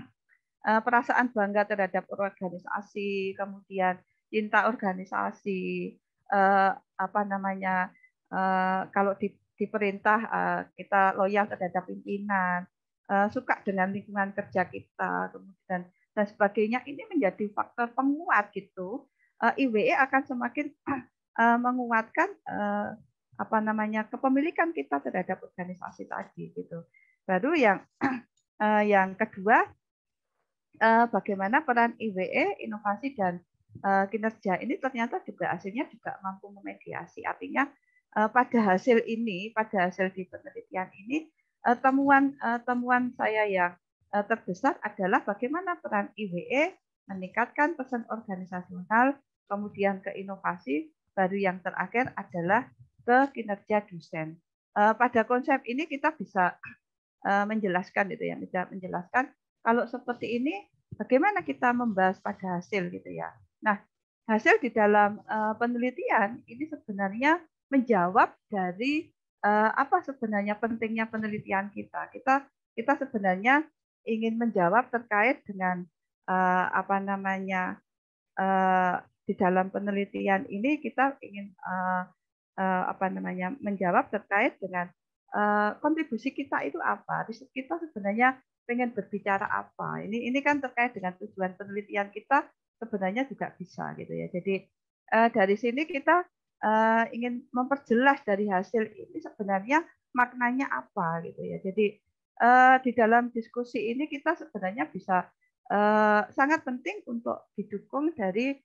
Perasaan bangga terhadap organisasi, kemudian cinta organisasi, apa namanya, kalau di perintah kita loyal terhadap pimpinan, suka dengan lingkungan kerja kita, kemudian dan sebagainya, ini menjadi faktor penguat gitu. IWE akan semakin menguatkan apa namanya kepemilikan kita terhadap organisasi tadi gitu. Baru yang yang kedua, bagaimana peran IWE, inovasi dan kinerja ini ternyata juga hasilnya juga mampu memediasi. Artinya pada hasil ini, pada hasil di penelitian ini, temuan saya yang terbesar adalah bagaimana peran IWE meningkatkan pesan organisasional, kemudian ke inovasi, baru yang terakhir adalah ke kinerja dosen. Pada konsep ini kita bisa menjelaskan gitu ya, menjelaskan kalau seperti ini bagaimana kita membahas pada hasil gitu ya. Nah, hasil di dalam penelitian ini sebenarnya menjawab dari apa sebenarnya pentingnya penelitian kita. Kita sebenarnya ingin menjawab terkait dengan apa namanya di dalam penelitian ini kita ingin apa namanya menjawab terkait dengan kontribusi kita itu apa, riset kita sebenarnya pengen berbicara apa. Ini kan terkait dengan tujuan penelitian kita sebenarnya juga bisa gitu ya. Jadi dari sini kita ingin memperjelas dari hasil ini sebenarnya maknanya apa gitu ya. Jadi di dalam diskusi ini kita sebenarnya bisa sangat penting untuk didukung dari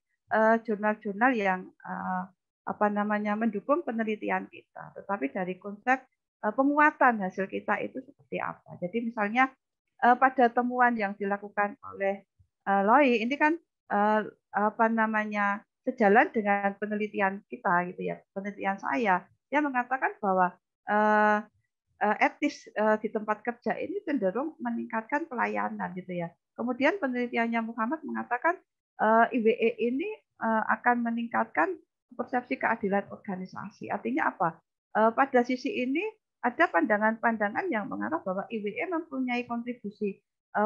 jurnal-jurnal yang apa namanya mendukung penelitian kita. Tetapi dari konsep penguatan hasil kita itu seperti apa. Jadi misalnya pada temuan yang dilakukan oleh Loi ini kan apa namanya sejalan dengan penelitian kita gitu ya, penelitian saya. Dia mengatakan bahwa etis di tempat kerja ini cenderung meningkatkan pelayanan gitu ya. Kemudian penelitiannya Muhammad mengatakan IWE ini akan meningkatkan persepsi keadilan organisasi. Artinya apa? Pada sisi ini ada pandangan-pandangan yang mengarah bahwa IWE mempunyai kontribusi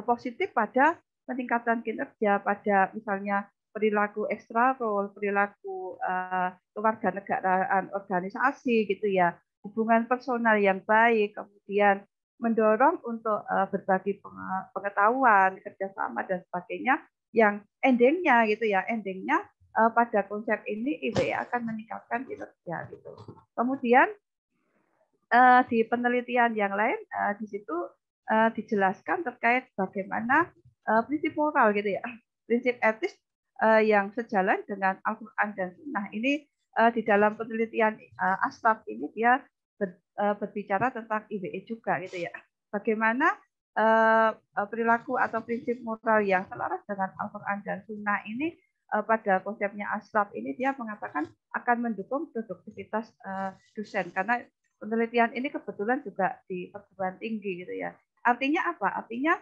positif pada peningkatan kinerja, pada misalnya perilaku ekstra role, perilaku kewarganegaraan organisasi gitu ya, hubungan personal yang baik, kemudian mendorong untuk berbagi pengetahuan, kerjasama dan sebagainya, yang endingnya gitu ya, endingnya pada konsep ini IWE akan meningkatkan kinerja gitu. Kemudian di penelitian yang lain di situ dijelaskan terkait bagaimana prinsip moral gitu ya, prinsip etis yang sejalan dengan Al-Quran dan Sunnah. Ini di dalam penelitian Ashraf ini dia berbicara tentang IWE juga gitu ya. Bagaimana perilaku atau prinsip moral yang selaras dengan Al-Quran dan Sunnah ini pada konsepnya Ashraf ini dia mengatakan akan mendukung produktivitas dosen karena penelitian ini kebetulan juga di perguruan tinggi gitu ya. Artinya apa? Artinya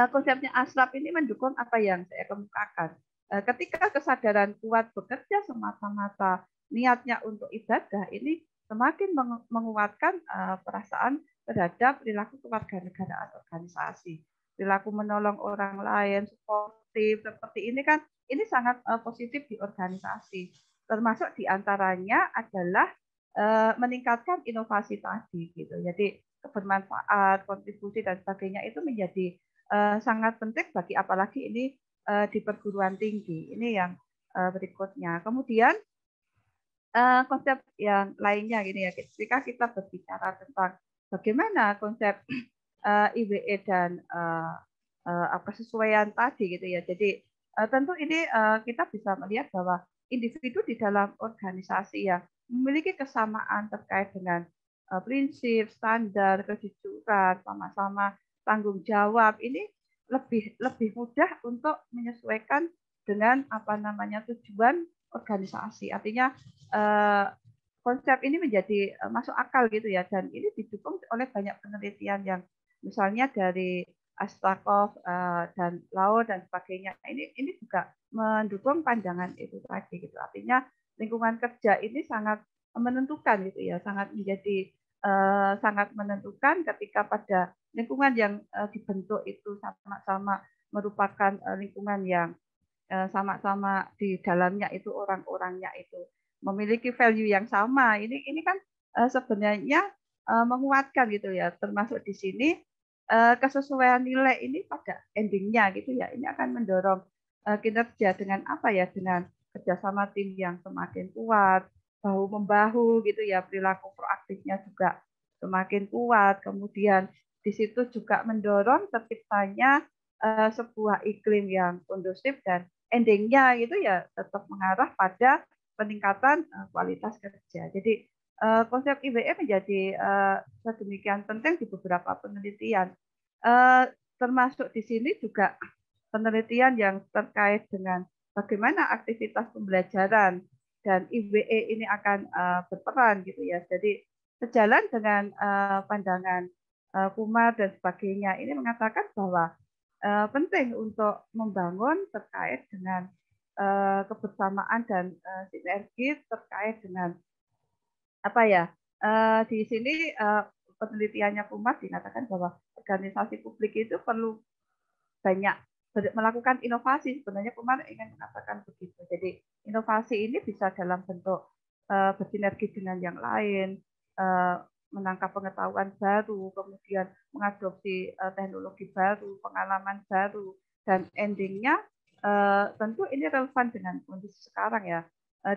konsepnya Ashraf ini mendukung apa yang saya kemukakan. Ketika kesadaran kuat bekerja semata-mata niatnya untuk ibadah ini semakin menguatkan perasaan terhadap perilaku kewarganegaraan organisasi. Perilaku menolong orang lain, suportif, seperti ini kan ini sangat positif di organisasi. Termasuk diantaranya adalah meningkatkan inovasi tadi gitu. Jadi kebermanfaat, kontribusi dan sebagainya itu menjadi sangat penting bagi apalagi ini di perguruan tinggi. Ini yang berikutnya. Kemudian konsep yang lainnya gini ya, ketika kita berbicara tentang bagaimana konsep IWE dan kesesuaian tadi gitu ya. Jadi tentu ini kita bisa melihat bahwa individu di dalam organisasi yang memiliki kesamaan terkait dengan prinsip, standar, kejujuran, sama-sama tanggung jawab ini lebih mudah untuk menyesuaikan dengan apa namanya tujuan organisasi. Artinya konsep ini menjadi masuk akal gitu ya, dan ini didukung oleh banyak penelitian yang misalnya dari Astakov dan Lau dan sebagainya. Ini juga mendukung pandangan itu tadi gitu. Artinya lingkungan kerja ini sangat menentukan gitu ya, sangat menjadi sangat menentukan ketika pada lingkungan yang dibentuk itu sama-sama merupakan lingkungan yang sama-sama di dalamnya itu orang-orangnya itu memiliki value yang sama. Ini kan sebenarnya menguatkan gitu ya, termasuk di sini kesesuaian nilai ini pada endingnya gitu ya. Ini akan mendorong kinerja dengan apa ya, dengan kerjasama tim yang semakin kuat, bahu membahu gitu ya, perilaku proaktifnya juga semakin kuat. Kemudian di situ juga mendorong terciptanya sebuah iklim yang kondusif dan endingnya itu ya tetap mengarah pada peningkatan kualitas kerja. Jadi konsep IWE menjadi sedemikian penting di beberapa penelitian. Termasuk di sini juga penelitian yang terkait dengan bagaimana aktivitas pembelajaran dan IWE ini akan berperan gitu ya. Jadi sejalan dengan pandangan Kumar dan sebagainya, ini mengatakan bahwa penting untuk membangun terkait dengan kebersamaan dan sinergi terkait dengan apa ya, di sini penelitiannya Kumar dikatakan bahwa organisasi publik itu perlu banyak melakukan inovasi. Sebenarnya Kumar ingin mengatakan begitu. Jadi inovasi ini bisa dalam bentuk bersinergi dengan yang lain, menangkap pengetahuan baru, kemudian mengadopsi teknologi baru, pengalaman baru, dan endingnya tentu ini relevan dengan kondisi sekarang ya,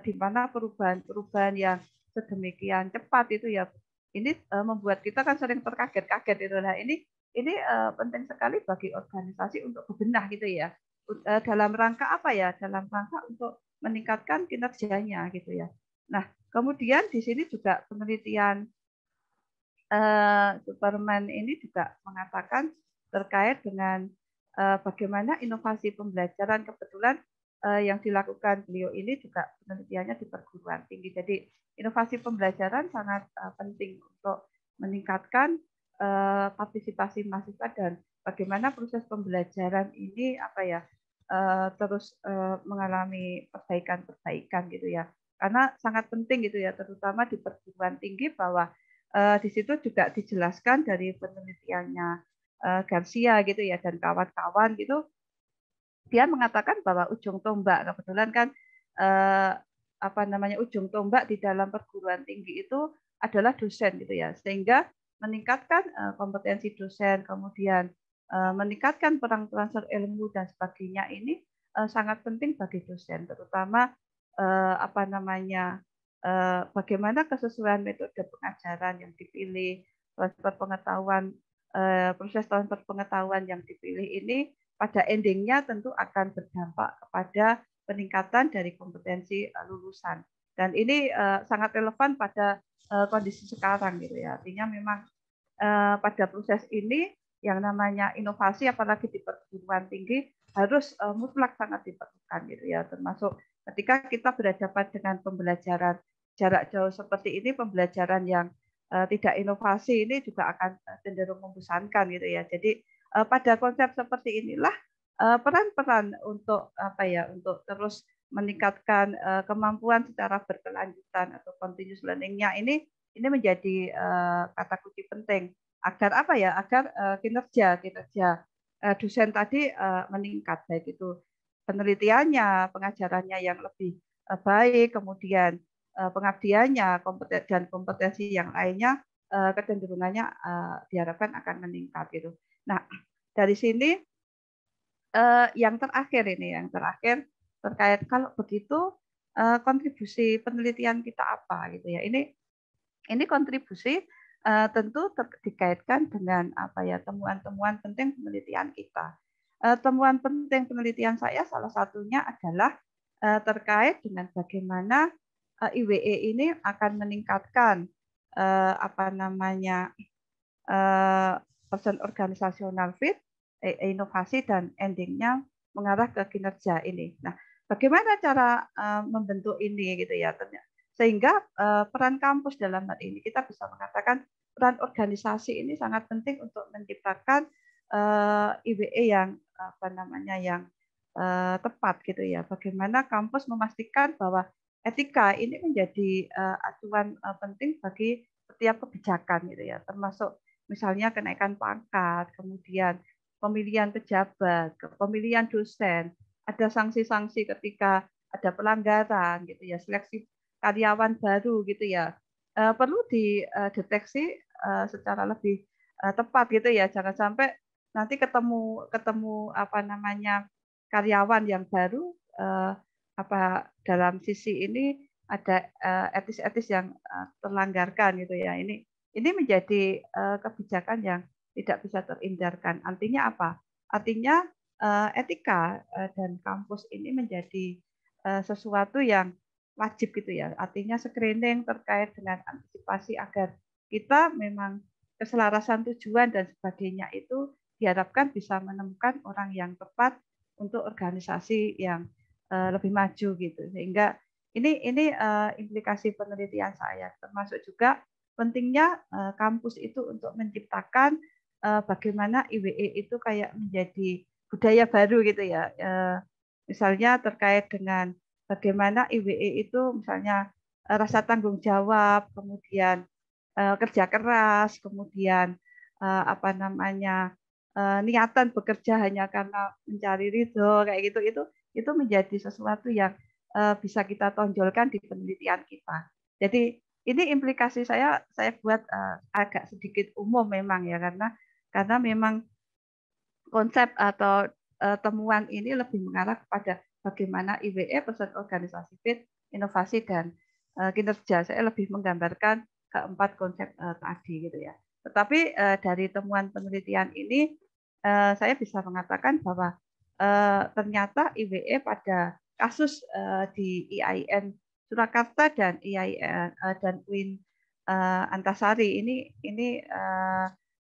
di mana perubahan-perubahan yang sedemikian cepat itu ya, ini membuat kita kan sering terkaget-kaget itu. Nah ini penting sekali bagi organisasi untuk berbenah gitu ya, dalam rangka apa ya, dalam rangka untuk meningkatkan kinerjanya gitu ya. Nah kemudian di sini juga penelitian Superman ini juga mengatakan terkait dengan bagaimana inovasi pembelajaran. Kebetulan yang dilakukan beliau ini juga penelitiannya di perguruan tinggi. Jadi inovasi pembelajaran sangat penting untuk meningkatkan partisipasi mahasiswa dan bagaimana proses pembelajaran ini apa ya terus mengalami perbaikan-perbaikan gitu ya. Karena sangat penting gitu ya, terutama di perguruan tinggi, bahwa di situ juga dijelaskan dari penelitiannya Garcia gitu ya dan kawan-kawan gitu, dia mengatakan bahwa ujung tombak, kebetulan kan apa namanya, ujung tombak di dalam perguruan tinggi itu adalah dosen gitu ya, sehingga meningkatkan kompetensi dosen, kemudian meningkatkan perang transfer ilmu dan sebagainya, ini sangat penting bagi dosen, terutama apa namanya, bagaimana kesesuaian metode pengajaran yang dipilih, transfer pengetahuan, proses transfer pengetahuan yang dipilih ini pada endingnya tentu akan berdampak kepada peningkatan dari kompetensi lulusan. Dan ini sangat relevan pada kondisi sekarang gitu ya. Artinya memang pada proses ini yang namanya inovasi, apalagi di perguruan tinggi, harus mutlak sangat diperlukan gitu ya. Termasuk ketika kita berhadapan dengan pembelajaran jarak jauh seperti ini, pembelajaran yang tidak inovasi ini juga akan cenderung membosankan gitu ya. Jadi pada konsep seperti inilah peran-peran untuk apa ya, untuk terus meningkatkan kemampuan secara berkelanjutan atau continuous learning-nya ini menjadi kata kunci penting agar apa ya, agar kinerja dosen tadi meningkat, baik itu penelitiannya, pengajarannya yang lebih baik, kemudian pengabdiannya, dan kompetensi yang lainnya kecenderungannya diharapkan akan meningkat gitu. Nah dari sini yang terakhir terkait, kalau begitu kontribusi penelitian kita apa gitu ya. Ini kontribusi tentu dikaitkan dengan apa ya, temuan-temuan penting penelitian kita. Temuan penting penelitian saya salah satunya adalah terkait dengan bagaimana IWE ini akan meningkatkan apa namanya person organisasional fit, inovasi, dan endingnya mengarah ke kinerja ini. Nah, bagaimana cara membentuk ini gitu ya? Sehingga peran kampus dalam hal ini kita bisa mengatakan peran organisasi ini sangat penting untuk menciptakan IWE yang apa namanya yang tepat gitu ya. Bagaimana kampus memastikan bahwa etika ini menjadi acuan penting bagi setiap kebijakan gitu ya, termasuk misalnya kenaikan pangkat, kemudian pemilihan pejabat, pemilihan dosen, ada sanksi-sanksi ketika ada pelanggaran gitu ya, seleksi karyawan baru gitu ya, perlu dideteksi secara lebih tepat gitu ya, jangan sampai nanti ketemu apa namanya karyawan yang baru apa dalam sisi ini ada etis-etis yang terlanggarkan gitu ya. Ini menjadi kebijakan yang tidak bisa terhindarkan. Artinya apa? Artinya etika dan kampus ini menjadi sesuatu yang wajib gitu ya. Artinya screening terkait dengan antisipasi agar kita memang keselarasan tujuan dan sebagainya itu diharapkan bisa menemukan orang yang tepat untuk organisasi yang lebih maju gitu. Sehingga ini implikasi penelitian saya, termasuk juga pentingnya kampus itu untuk menciptakan bagaimana IWE itu kayak menjadi budaya baru gitu ya. Misalnya terkait dengan bagaimana IWE itu misalnya rasa tanggung jawab, kemudian kerja keras, kemudian apa namanya niatan bekerja hanya karena mencari ridho kayak gitu, itu menjadi sesuatu yang bisa kita tonjolkan di penelitian kita. Jadi ini implikasi saya buat agak sedikit umum memang ya, karena memang konsep atau temuan ini lebih mengarah kepada bagaimana IWE, pesan organisasi fit, inovasi, dan kinerja. Saya lebih menggambarkan keempat konsep tadi gitu ya. Tetapi dari temuan penelitian ini saya bisa mengatakan bahwa ternyata IWE pada kasus di IAIN Surakarta dan IAIN dan UIN Antasari ini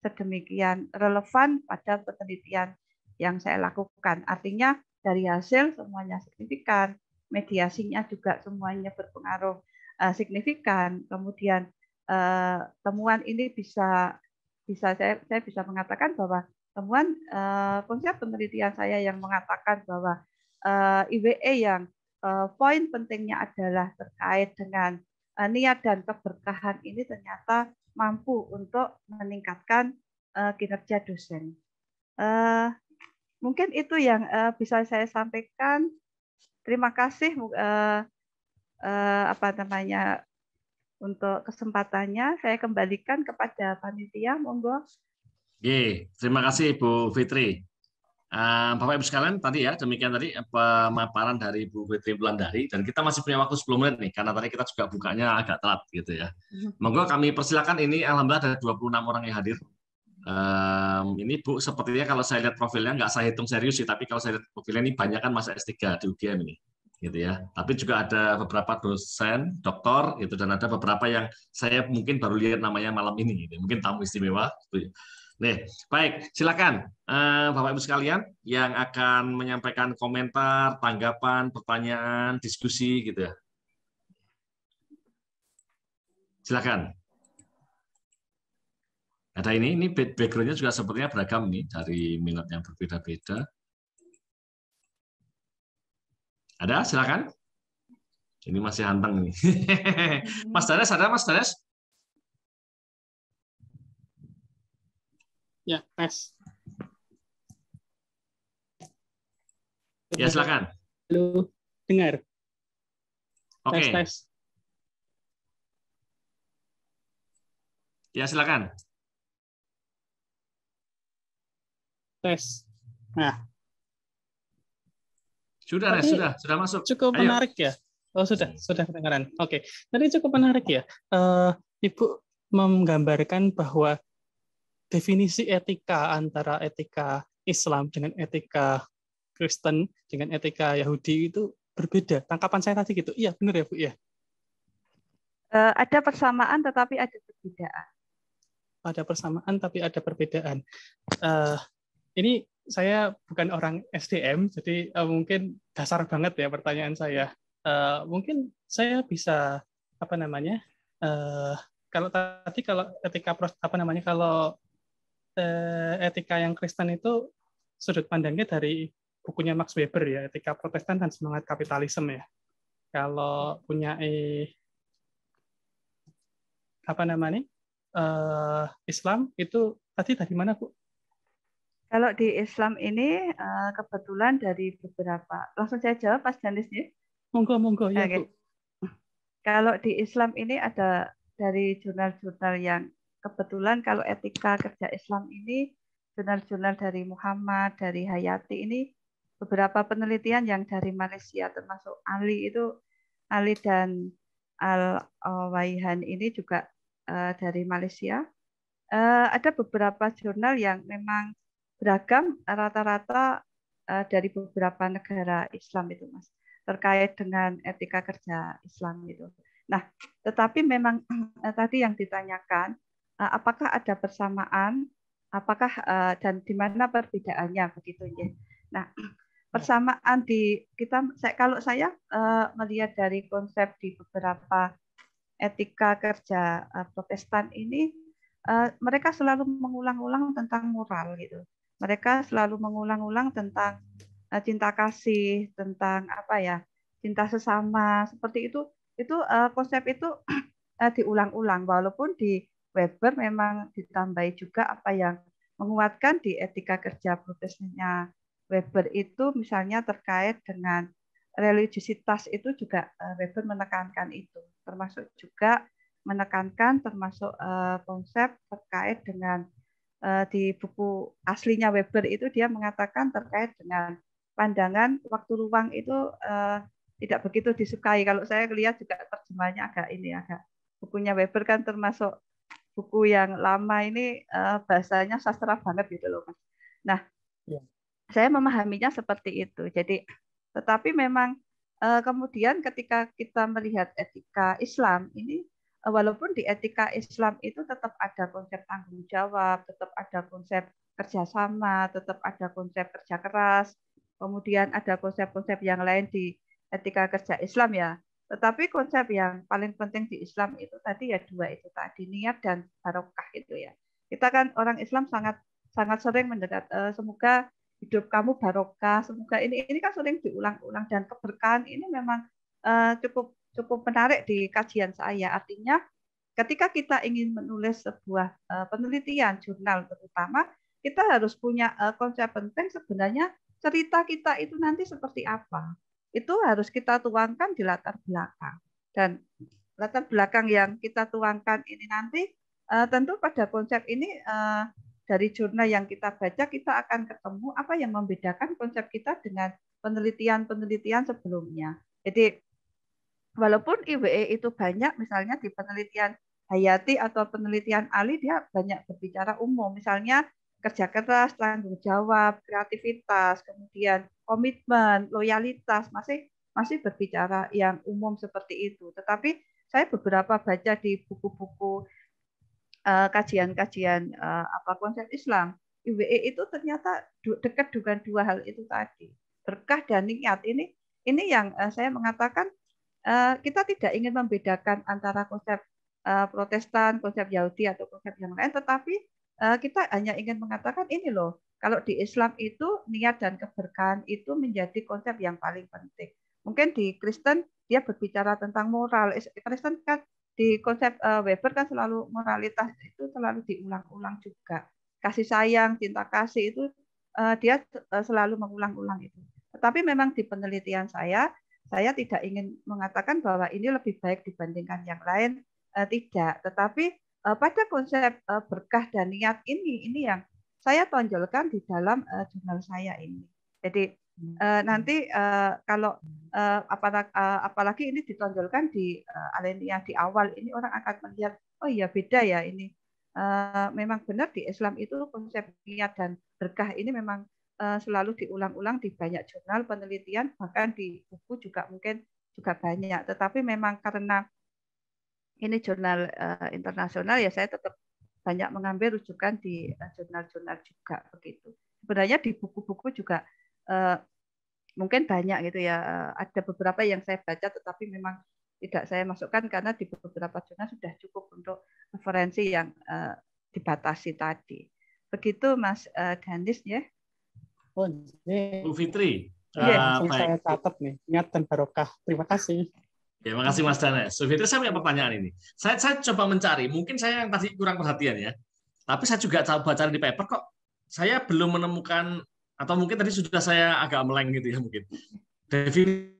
sedemikian relevan pada penelitian yang saya lakukan. Artinya dari hasil semuanya signifikan, mediasinya juga semuanya berpengaruh signifikan. Kemudian temuan ini bisa saya bisa mengatakan bahwa temuan konsep penelitian saya yang mengatakan bahwa IWE yang poin pentingnya adalah terkait dengan niat dan keberkahan ini ternyata mampu untuk meningkatkan kinerja dosen. Mungkin itu yang bisa saya sampaikan. Terima kasih apa namanya untuk kesempatannya. Saya kembalikan kepada panitia, monggo. Oke, terima kasih Bu Fitri. Bapak Ibu sekalian, tadi ya demikian tadi pemaparan dari Bu Fitri Wulandari, dan kita masih punya waktu 10 menit nih karena tadi kita juga bukanya agak telat gitu ya. Monggo kami persilakan, ini alhamdulillah ada 26 orang yang hadir. Ini Bu, sepertinya kalau saya lihat profilnya nggak saya hitung serius sih, tapi kalau saya lihat profilnya ini banyak kan masa S3 di UGM ini gitu ya. Tapi juga ada beberapa dosen, doktor gitu, dan ada beberapa yang saya mungkin baru lihat namanya malam ini gitu. Mungkin tamu istimewa gitu. Nih, baik, silakan Bapak Ibu sekalian yang akan menyampaikan komentar, tanggapan, pertanyaan, diskusi gitu ya. Silakan. Ada ini background-nya juga sepertinya beragam nih dari minat yang berbeda-beda. Ada, silakan. Ini masih hanteng nih. Mas Danes, ada Mas Danes? Ya, tes. Ya, silakan. Halo, dengar. Oke. Tes. Ya, silakan. Tes. Nah. Sudah, Nes, sudah masuk. Cukup Ayo. menarik ya. Oh, sudah kedengaran. Oke. Tadi cukup menarik ya. Ibu menggambarkan bahwa definisi etika antara etika Islam dengan etika Kristen dengan etika Yahudi itu berbeda. Tangkapan saya tadi gitu. Iya, benar ya, Bu ya. Ada persamaan tetapi ada perbedaan. Ada persamaan tapi ada perbedaan. Ini saya bukan orang SDM, jadi mungkin dasar banget ya pertanyaan saya. Mungkin saya bisa apa namanya? Kalau tadi kalau etika apa namanya? Kalau etika yang Kristen itu sudut pandangnya dari bukunya Max Weber ya, etika Protestan dan semangat kapitalisme ya. Kalau punya apa namanya? Islam itu tadi dari mana, Bu? Kalau di Islam ini kebetulan dari beberapa, langsung saya jawab Mas Danis ya. Monggo ya, Bu. Kalau di Islam ini ada dari jurnal-jurnal yang kebetulan kalau etika kerja Islam ini jurnal-jurnal dari Muhammad, dari Hayati ini beberapa penelitian yang dari Malaysia termasuk Ali dan Al-Waihan ini juga dari Malaysia. Ada beberapa jurnal yang memang beragam rata-rata dari beberapa negara Islam itu, Mas, terkait dengan etika kerja Islam itu. Nah, tetapi memang tadi yang ditanyakan, apakah ada persamaan, apakah dan di mana perbedaannya begitu ya. Nah, persamaan di kita, kalau saya melihat dari konsep di beberapa etika kerja Protestan ini, mereka selalu mengulang-ulang tentang moral gitu. Mereka selalu mengulang-ulang tentang cinta kasih, tentang apa ya, cinta sesama, seperti itu. Itu konsep itu diulang-ulang, walaupun di Weber memang ditambahi juga apa yang menguatkan di etika kerja Protestannya Weber itu, misalnya terkait dengan religiusitas itu juga Weber menekankan itu, termasuk juga menekankan termasuk konsep terkait dengan di buku aslinya Weber itu dia mengatakan terkait dengan pandangan waktu luang itu tidak begitu disukai. Kalau saya lihat juga terjemahnya agak bukunya Weber kan termasuk buku yang lama ini, bahasanya sastra banget gitu loh, Mas. Nah, saya memahaminya seperti itu. Jadi, tetapi memang kemudian ketika kita melihat etika Islam ini, walaupun di etika Islam itu tetap ada konsep tanggung jawab, tetap ada konsep kerjasama, tetap ada konsep kerja keras, kemudian ada konsep-konsep yang lain di etika kerja Islam ya. Tetapi konsep yang paling penting di Islam itu tadi ya dua itu tadi, niat dan barokah itu ya. Kita kan orang Islam sangat sering mendekat, semoga hidup kamu barokah, semoga ini kan sering diulang-ulang, dan keberkahan ini memang cukup menarik di kajian saya. Artinya ketika kita ingin menulis sebuah penelitian jurnal terutama, kita harus punya konsep penting sebenarnya cerita kita itu nanti seperti apa. Itu harus kita tuangkan di latar belakang. Dan latar belakang yang kita tuangkan ini nanti tentu pada konsep ini dari jurnal yang kita baca, kita akan ketemu apa yang membedakan konsep kita dengan penelitian-penelitian sebelumnya. Jadi, walaupun IWE itu banyak, misalnya di penelitian Hayati atau penelitian Ali, dia banyak berbicara umum. Misalnya, kerja keras, tanggung jawab, kreativitas, kemudian komitmen, loyalitas, masih berbicara yang umum seperti itu. Tetapi saya beberapa baca di buku-buku kajian-kajian konsep Islam, IWE itu ternyata dekat dengan dua hal itu tadi, berkah dan niat. Ini yang saya mengatakan kita tidak ingin membedakan antara konsep Protestan, konsep Yahudi atau konsep yang lain, tetapi kita hanya ingin mengatakan ini loh, kalau di Islam itu niat dan keberkahan itu menjadi konsep yang paling penting. Mungkin di Kristen dia berbicara tentang moral. Kristen kan di konsep Weber kan selalu moralitas itu selalu diulang-ulang juga. Kasih sayang, cinta kasih itu dia selalu mengulang-ulang itu. Tetapi memang di penelitian saya tidak ingin mengatakan bahwa ini lebih baik dibandingkan yang lain, tidak. Tetapi pada konsep berkah dan niat ini yang saya tonjolkan di dalam jurnal saya ini. Jadi nanti kalau apalagi ini ditonjolkan di alinea di awal, ini orang akan melihat, oh iya beda ya ini. Memang benar di Islam itu konsep niat dan berkah ini memang selalu diulang-ulang di banyak jurnal penelitian, bahkan di buku juga mungkin juga banyak. Tetapi memang karena ini jurnal internasional, ya saya tetap banyak mengambil rujukan di jurnal-jurnal juga begitu. Sebenarnya di buku-buku juga mungkin banyak gitu ya. Ada beberapa yang saya baca tetapi memang tidak saya masukkan karena di beberapa jurnal sudah cukup untuk referensi yang dibatasi tadi. Begitu Mas Danis ya. Oh, Bu Fitri. Langsung baik. saya catat nih, niat dan barokah. Terima kasih. Ya, makasih Mas Danes. Bu Fitri, saya punya pertanyaan ini. Saya coba mencari, mungkin saya yang tadi kurang perhatian ya. Tapi saya juga coba cari di paper kok. Saya belum menemukan, atau mungkin tadi sudah saya agak meleng gitu ya mungkin. Definisi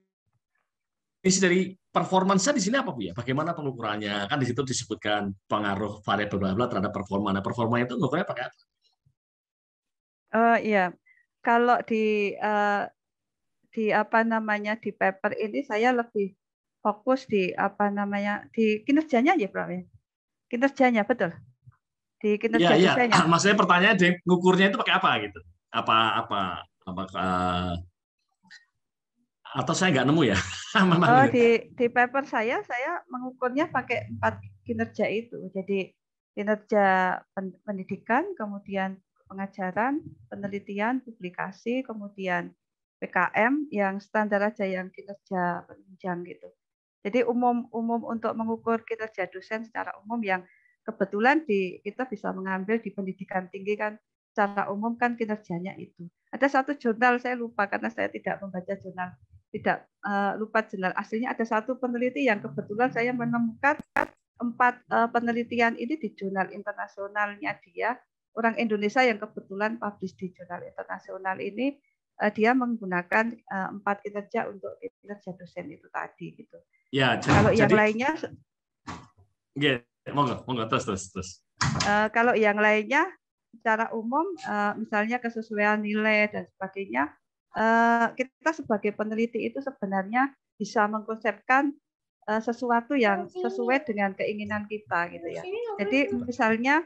dari performance-nya di sini apa Bu ya? Bagaimana pengukurannya? Kan di situ disebutkan pengaruh variabel bla bla terhadap performa. Nah, performa itu mengukurnya pakai apa? Iya, kalau di apa namanya di paper ini saya lebih fokus di apa namanya di kinerjanya ya, Bro. Kinerjanya betul. Di kinerja Iya. dosennya. Maksudnya pertanyaan ngukurnya itu pakai apa gitu? Apakah atau saya nggak nemu ya? Memang di paper saya mengukurnya pakai 4 kinerja itu. Jadi kinerja pendidikan, kemudian pengajaran, penelitian, publikasi, kemudian PKM yang standar aja yang kinerja penunjang gitu. Jadi umum untuk mengukur kinerja dosen secara umum yang kebetulan kita bisa mengambil di pendidikan tinggi kan secara umum kan kinerjanya itu. Ada satu jurnal saya lupa karena saya tidak membaca jurnal, tidak lupa jurnal aslinya. Ada satu peneliti yang kebetulan saya menemukan 4 penelitian ini di jurnal internasionalnya dia, orang Indonesia yang kebetulan publish di jurnal internasional ini, dia menggunakan 4 kinerja untuk kinerja dosen itu tadi gitu. Ya, kalau yang lainnya, monggo terus. Kalau yang lainnya secara umum, misalnya kesesuaian nilai dan sebagainya, kita sebagai peneliti itu sebenarnya bisa mengkonsepkan sesuatu yang sesuai dengan keinginan kita gitu ya. Jadi misalnya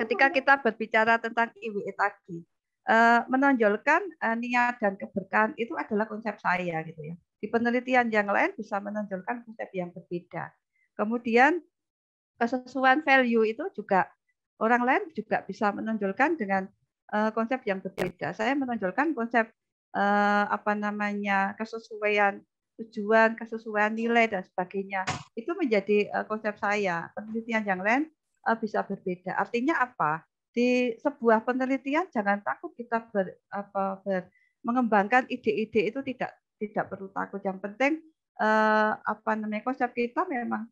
ketika kita berbicara tentang IWE tadi, menonjolkan niat dan keberkahan itu adalah konsep saya gitu ya. Di penelitian yang lain bisa menonjolkan konsep yang berbeda. Kemudian kesesuaian value itu juga orang lain juga bisa menonjolkan dengan konsep yang berbeda. Saya menonjolkan konsep kesesuaian tujuan, kesesuaian nilai dan sebagainya. Itu menjadi konsep saya. Penelitian yang lain bisa berbeda. Artinya apa? Di sebuah penelitian jangan takut kita mengembangkan ide-ide itu tidak perlu takut. Yang penting konsep kita memang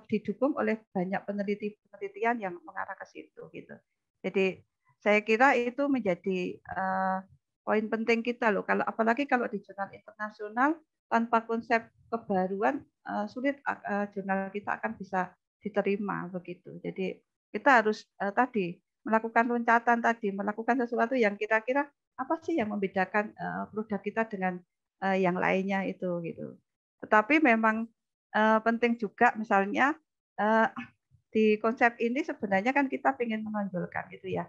didukung oleh banyak penelitian yang mengarah ke situ gitu. Jadi saya kira itu menjadi poin penting kita loh. Apalagi kalau di jurnal internasional tanpa konsep kebaruan sulit jurnal kita akan bisa diterima begitu. Jadi kita harus tadi melakukan loncatan tadi, melakukan sesuatu yang kira-kira apa sih yang membedakan produk kita dengan yang lainnya itu gitu. Tetapi memang penting juga misalnya di konsep ini sebenarnya kan kita ingin menonjolkan gitu ya.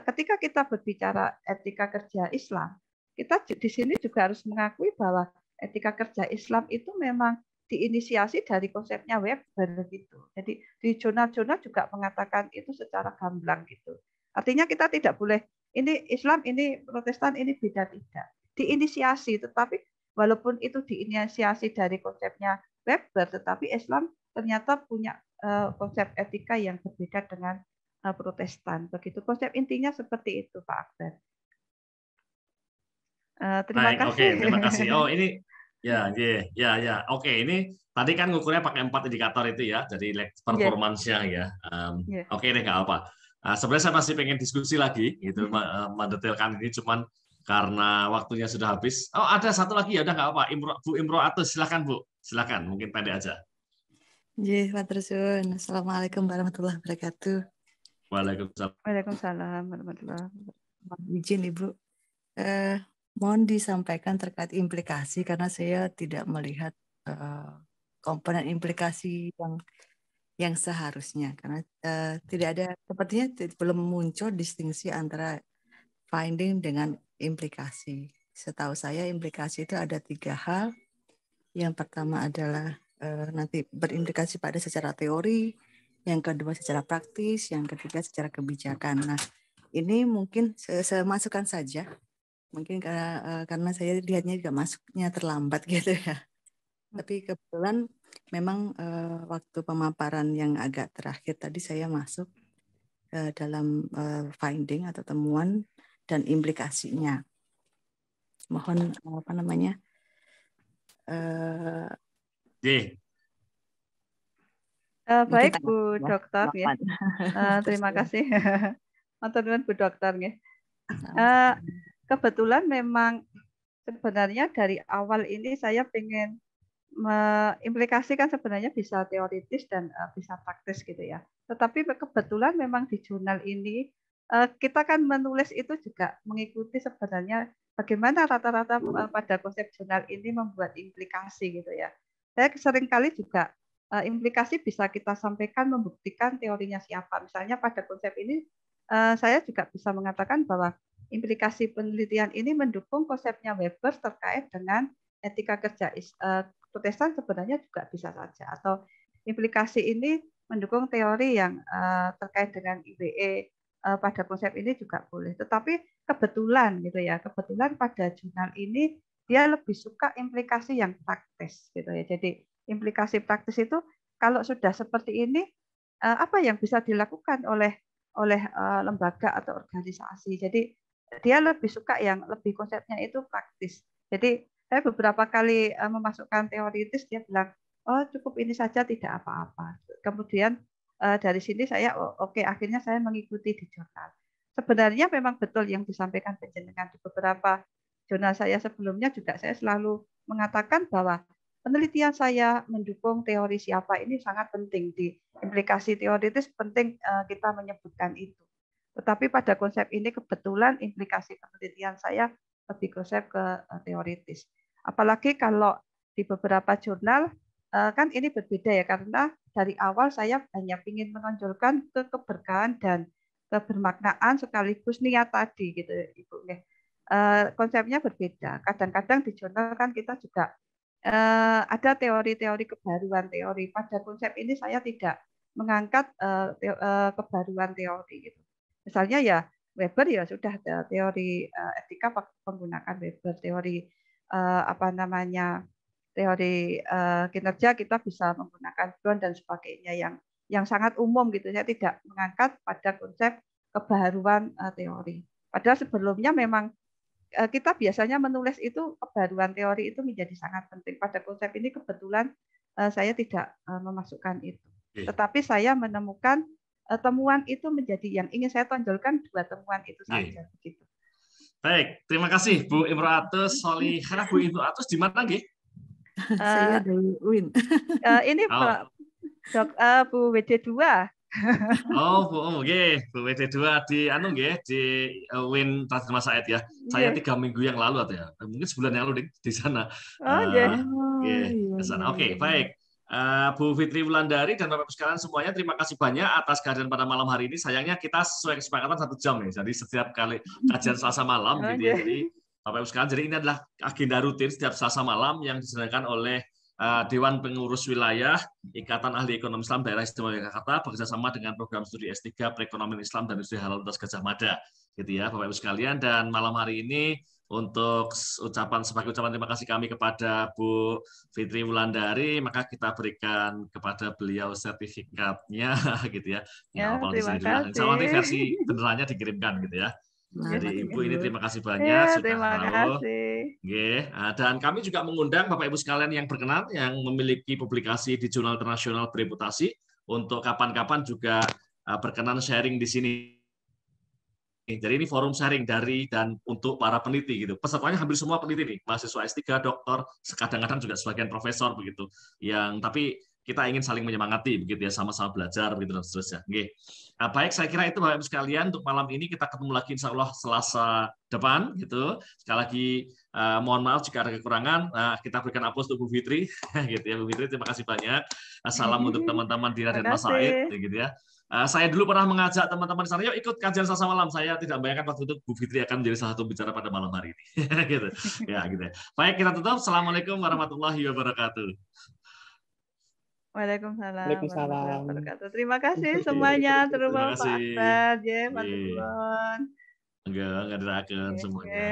Ketika kita berbicara etika kerja Islam, kita di sini juga harus mengakui bahwa etika kerja Islam itu memang diinisiasi dari konsepnya Weber gitu. Jadi di jurnal-jurnal juga mengatakan itu secara gamblang gitu. Artinya kita tidak boleh ini Islam, ini Protestan, ini beda, tidak. Diinisiasi, tetapi walaupun itu diinisiasi dari konsepnya Weber, tetapi Islam ternyata punya konsep etika yang berbeda dengan Protestan. Begitu konsep intinya seperti itu, Pak Akbar. Terima kasih. Oke, terima kasih. Oh ini ya. Oke, ini tadi kan ngukurnya pakai 4 indikator itu ya, dari performance-nya ya. Oke deh, nggak apa. Sebenarnya saya masih pengen diskusi lagi, gitu, mendetailkan ini, cuman karena waktunya sudah habis. Oh ada satu lagi ya, udah nggak apa. Bu Imro Atus, silakan Bu, silakan, mungkin pendek aja. Matur suwun. Assalamualaikum warahmatullahi wabarakatuh. Waalaikumsalam. Waalaikumsalam warahmatullahi wabarakatuh. Izin Ibu. mohon disampaikan terkait implikasi karena saya tidak melihat komponen implikasi yang seharusnya karena tidak ada sepertinya belum muncul distingsi antara finding dengan implikasi. Setahu saya implikasi itu ada 3 hal. Yang pertama adalah nanti berimplikasi pada secara teori, yang kedua secara praktis, yang ketiga secara kebijakan. Nah, ini mungkin saya masukkan saja. Mungkin karena saya lihatnya juga masuknya terlambat gitu ya. Tapi kebetulan memang waktu pemaparan yang agak terakhir tadi saya masuk dalam finding atau temuan dan implikasinya. Mohon apa namanya? Baik Bu Dokter ya. Terima kasih. Matur nuwun Bu Dokter nggih. Kebetulan memang sebenarnya dari awal ini saya ingin mengimplikasikan sebenarnya bisa teoritis dan bisa praktis gitu ya. Tetapi kebetulan memang di jurnal ini kita kan menulis itu juga mengikuti sebenarnya bagaimana rata-rata pada konsep jurnal ini membuat implikasi gitu ya. Saya seringkali juga implikasi bisa kita sampaikan membuktikan teorinya siapa. Misalnya pada konsep ini saya juga bisa mengatakan bahwa implikasi penelitian ini mendukung konsepnya Weber terkait dengan etika kerja Protestan sebenarnya juga bisa saja, atau implikasi ini mendukung teori yang terkait dengan IBE pada konsep ini juga boleh. Tetapi kebetulan gitu ya, kebetulan pada jurnal ini dia lebih suka implikasi yang praktis gitu ya. Jadi implikasi praktis itu kalau sudah seperti ini apa yang bisa dilakukan oleh lembaga atau organisasi. Jadi dia lebih suka yang lebih konsepnya itu praktis. Jadi saya beberapa kali memasukkan teoritis, dia bilang, oh cukup ini saja tidak apa-apa. Kemudian dari sini saya oke, akhirnya saya mengikuti di jurnal. Sebenarnya memang betul yang disampaikan penjenengan di beberapa jurnal saya sebelumnya juga saya selalu mengatakan bahwa penelitian saya mendukung teori siapa ini sangat penting. Di implikasi teoritis penting kita menyebutkan itu. Tetapi pada konsep ini kebetulan implikasi penelitian saya lebih konsep ke teoritis. Apalagi kalau di beberapa jurnal kan ini berbeda ya, karena dari awal saya hanya ingin menonjolkan keberkahan dan kebermaknaan sekaligus niat tadi gitu Ibu. Konsepnya berbeda. Kadang-kadang di jurnal kan kita juga ada teori-teori kebaruan teori. Pada konsep ini saya tidak mengangkat kebaruan teori gitu. Misalnya ya Weber ya sudah teori etika menggunakan Weber, teori teori kinerja kita bisa menggunakan Brown dan sebagainya yang sangat umum gitu. Saya tidak mengangkat pada konsep kebaruan teori. Padahal sebelumnya memang kita biasanya menulis itu kebaruan teori itu menjadi sangat penting. Pada konsep ini kebetulan saya tidak memasukkan itu. Tetapi saya menemukan temuan itu menjadi yang ingin saya tonjolkan 2 temuan itu saja begitu. Baik, terima kasih Bu Imro'atus Solihah. Bu Imro'atus di mana nggih? Saya dari UIN. Ini Bu WD2. Bu WD2 di di UIN Raditya Said ya. Saya 3 minggu yang lalu atau ya, mungkin sebulan yang lalu di sana. Oke, baik. Bu Fitri Wulandari dan Bapak sekalian semuanya, terima kasih banyak atas kehadiran pada malam hari ini. Sayangnya kita sesuai kesepakatan 1 jam ya. Jadi setiap kali kajian Selasa malam gitu ya. Jadi Bapak sekalian, jadi ini adalah agenda rutin setiap Selasa malam yang diselenggarakan oleh Dewan Pengurus Wilayah Ikatan Ahli Ekonomi Islam Daerah Istimewa Yogyakarta bekerjasama dengan program studi S3 Perekonomian Islam dan Industri Halal Universitas Gadjah Mada, gitu ya Bapak Ibu sekalian. Dan malam hari ini untuk sebagai ucapan terima kasih kami kepada Bu Fitri Wulandari, maka kita berikan kepada beliau sertifikatnya, gitu ya. Terima kasih. Insya Allah nanti versi benerannya dikirimkan, gitu ya. Jadi Ibu ini terima kasih banyak sudah terima kasih. Dan kami juga mengundang Bapak Ibu sekalian yang berkenan yang memiliki publikasi di jurnal internasional bereputasi untuk kapan-kapan juga berkenan sharing di sini. Jadi ini forum sharing dari dan untuk para peneliti gitu. Pesertanya hampir semua peneliti nih, mahasiswa S3, doktor, kadang-kadang juga sebagian profesor begitu. Tapi kita ingin saling menyemangati begitu ya, sama-sama belajar begitu dan seterusnya. Oke. Nah, baik, saya kira itu Bapak Ibu sekalian untuk malam ini. Kita ketemu lagi insya Allah Selasa depan gitu. Sekali lagi mohon maaf jika ada kekurangan. Kita berikan aplaus untuk Bu Fitri gitu ya. Bu Fitri, terima kasih banyak. Salam untuk teman-teman Dina dan Mas Said gitu ya. Saya dulu pernah mengajak teman-teman di sana, yuk ikut kajian Selasa malam. Saya tidak bayangkan waktu itu Bu Fitri akan menjadi salah satu bicara pada malam hari ini. Gitu. Ya, gitu. Baik, kita tutup. Assalamualaikum warahmatullahi wabarakatuh. Waalaikumsalam warahmatullahi Waalaikumsalam. wabarakatuh. Terima kasih semuanya. Terima Terima Pak kasih. Akbar, ya, Pak Tukulon. Enggak diraken semuanya.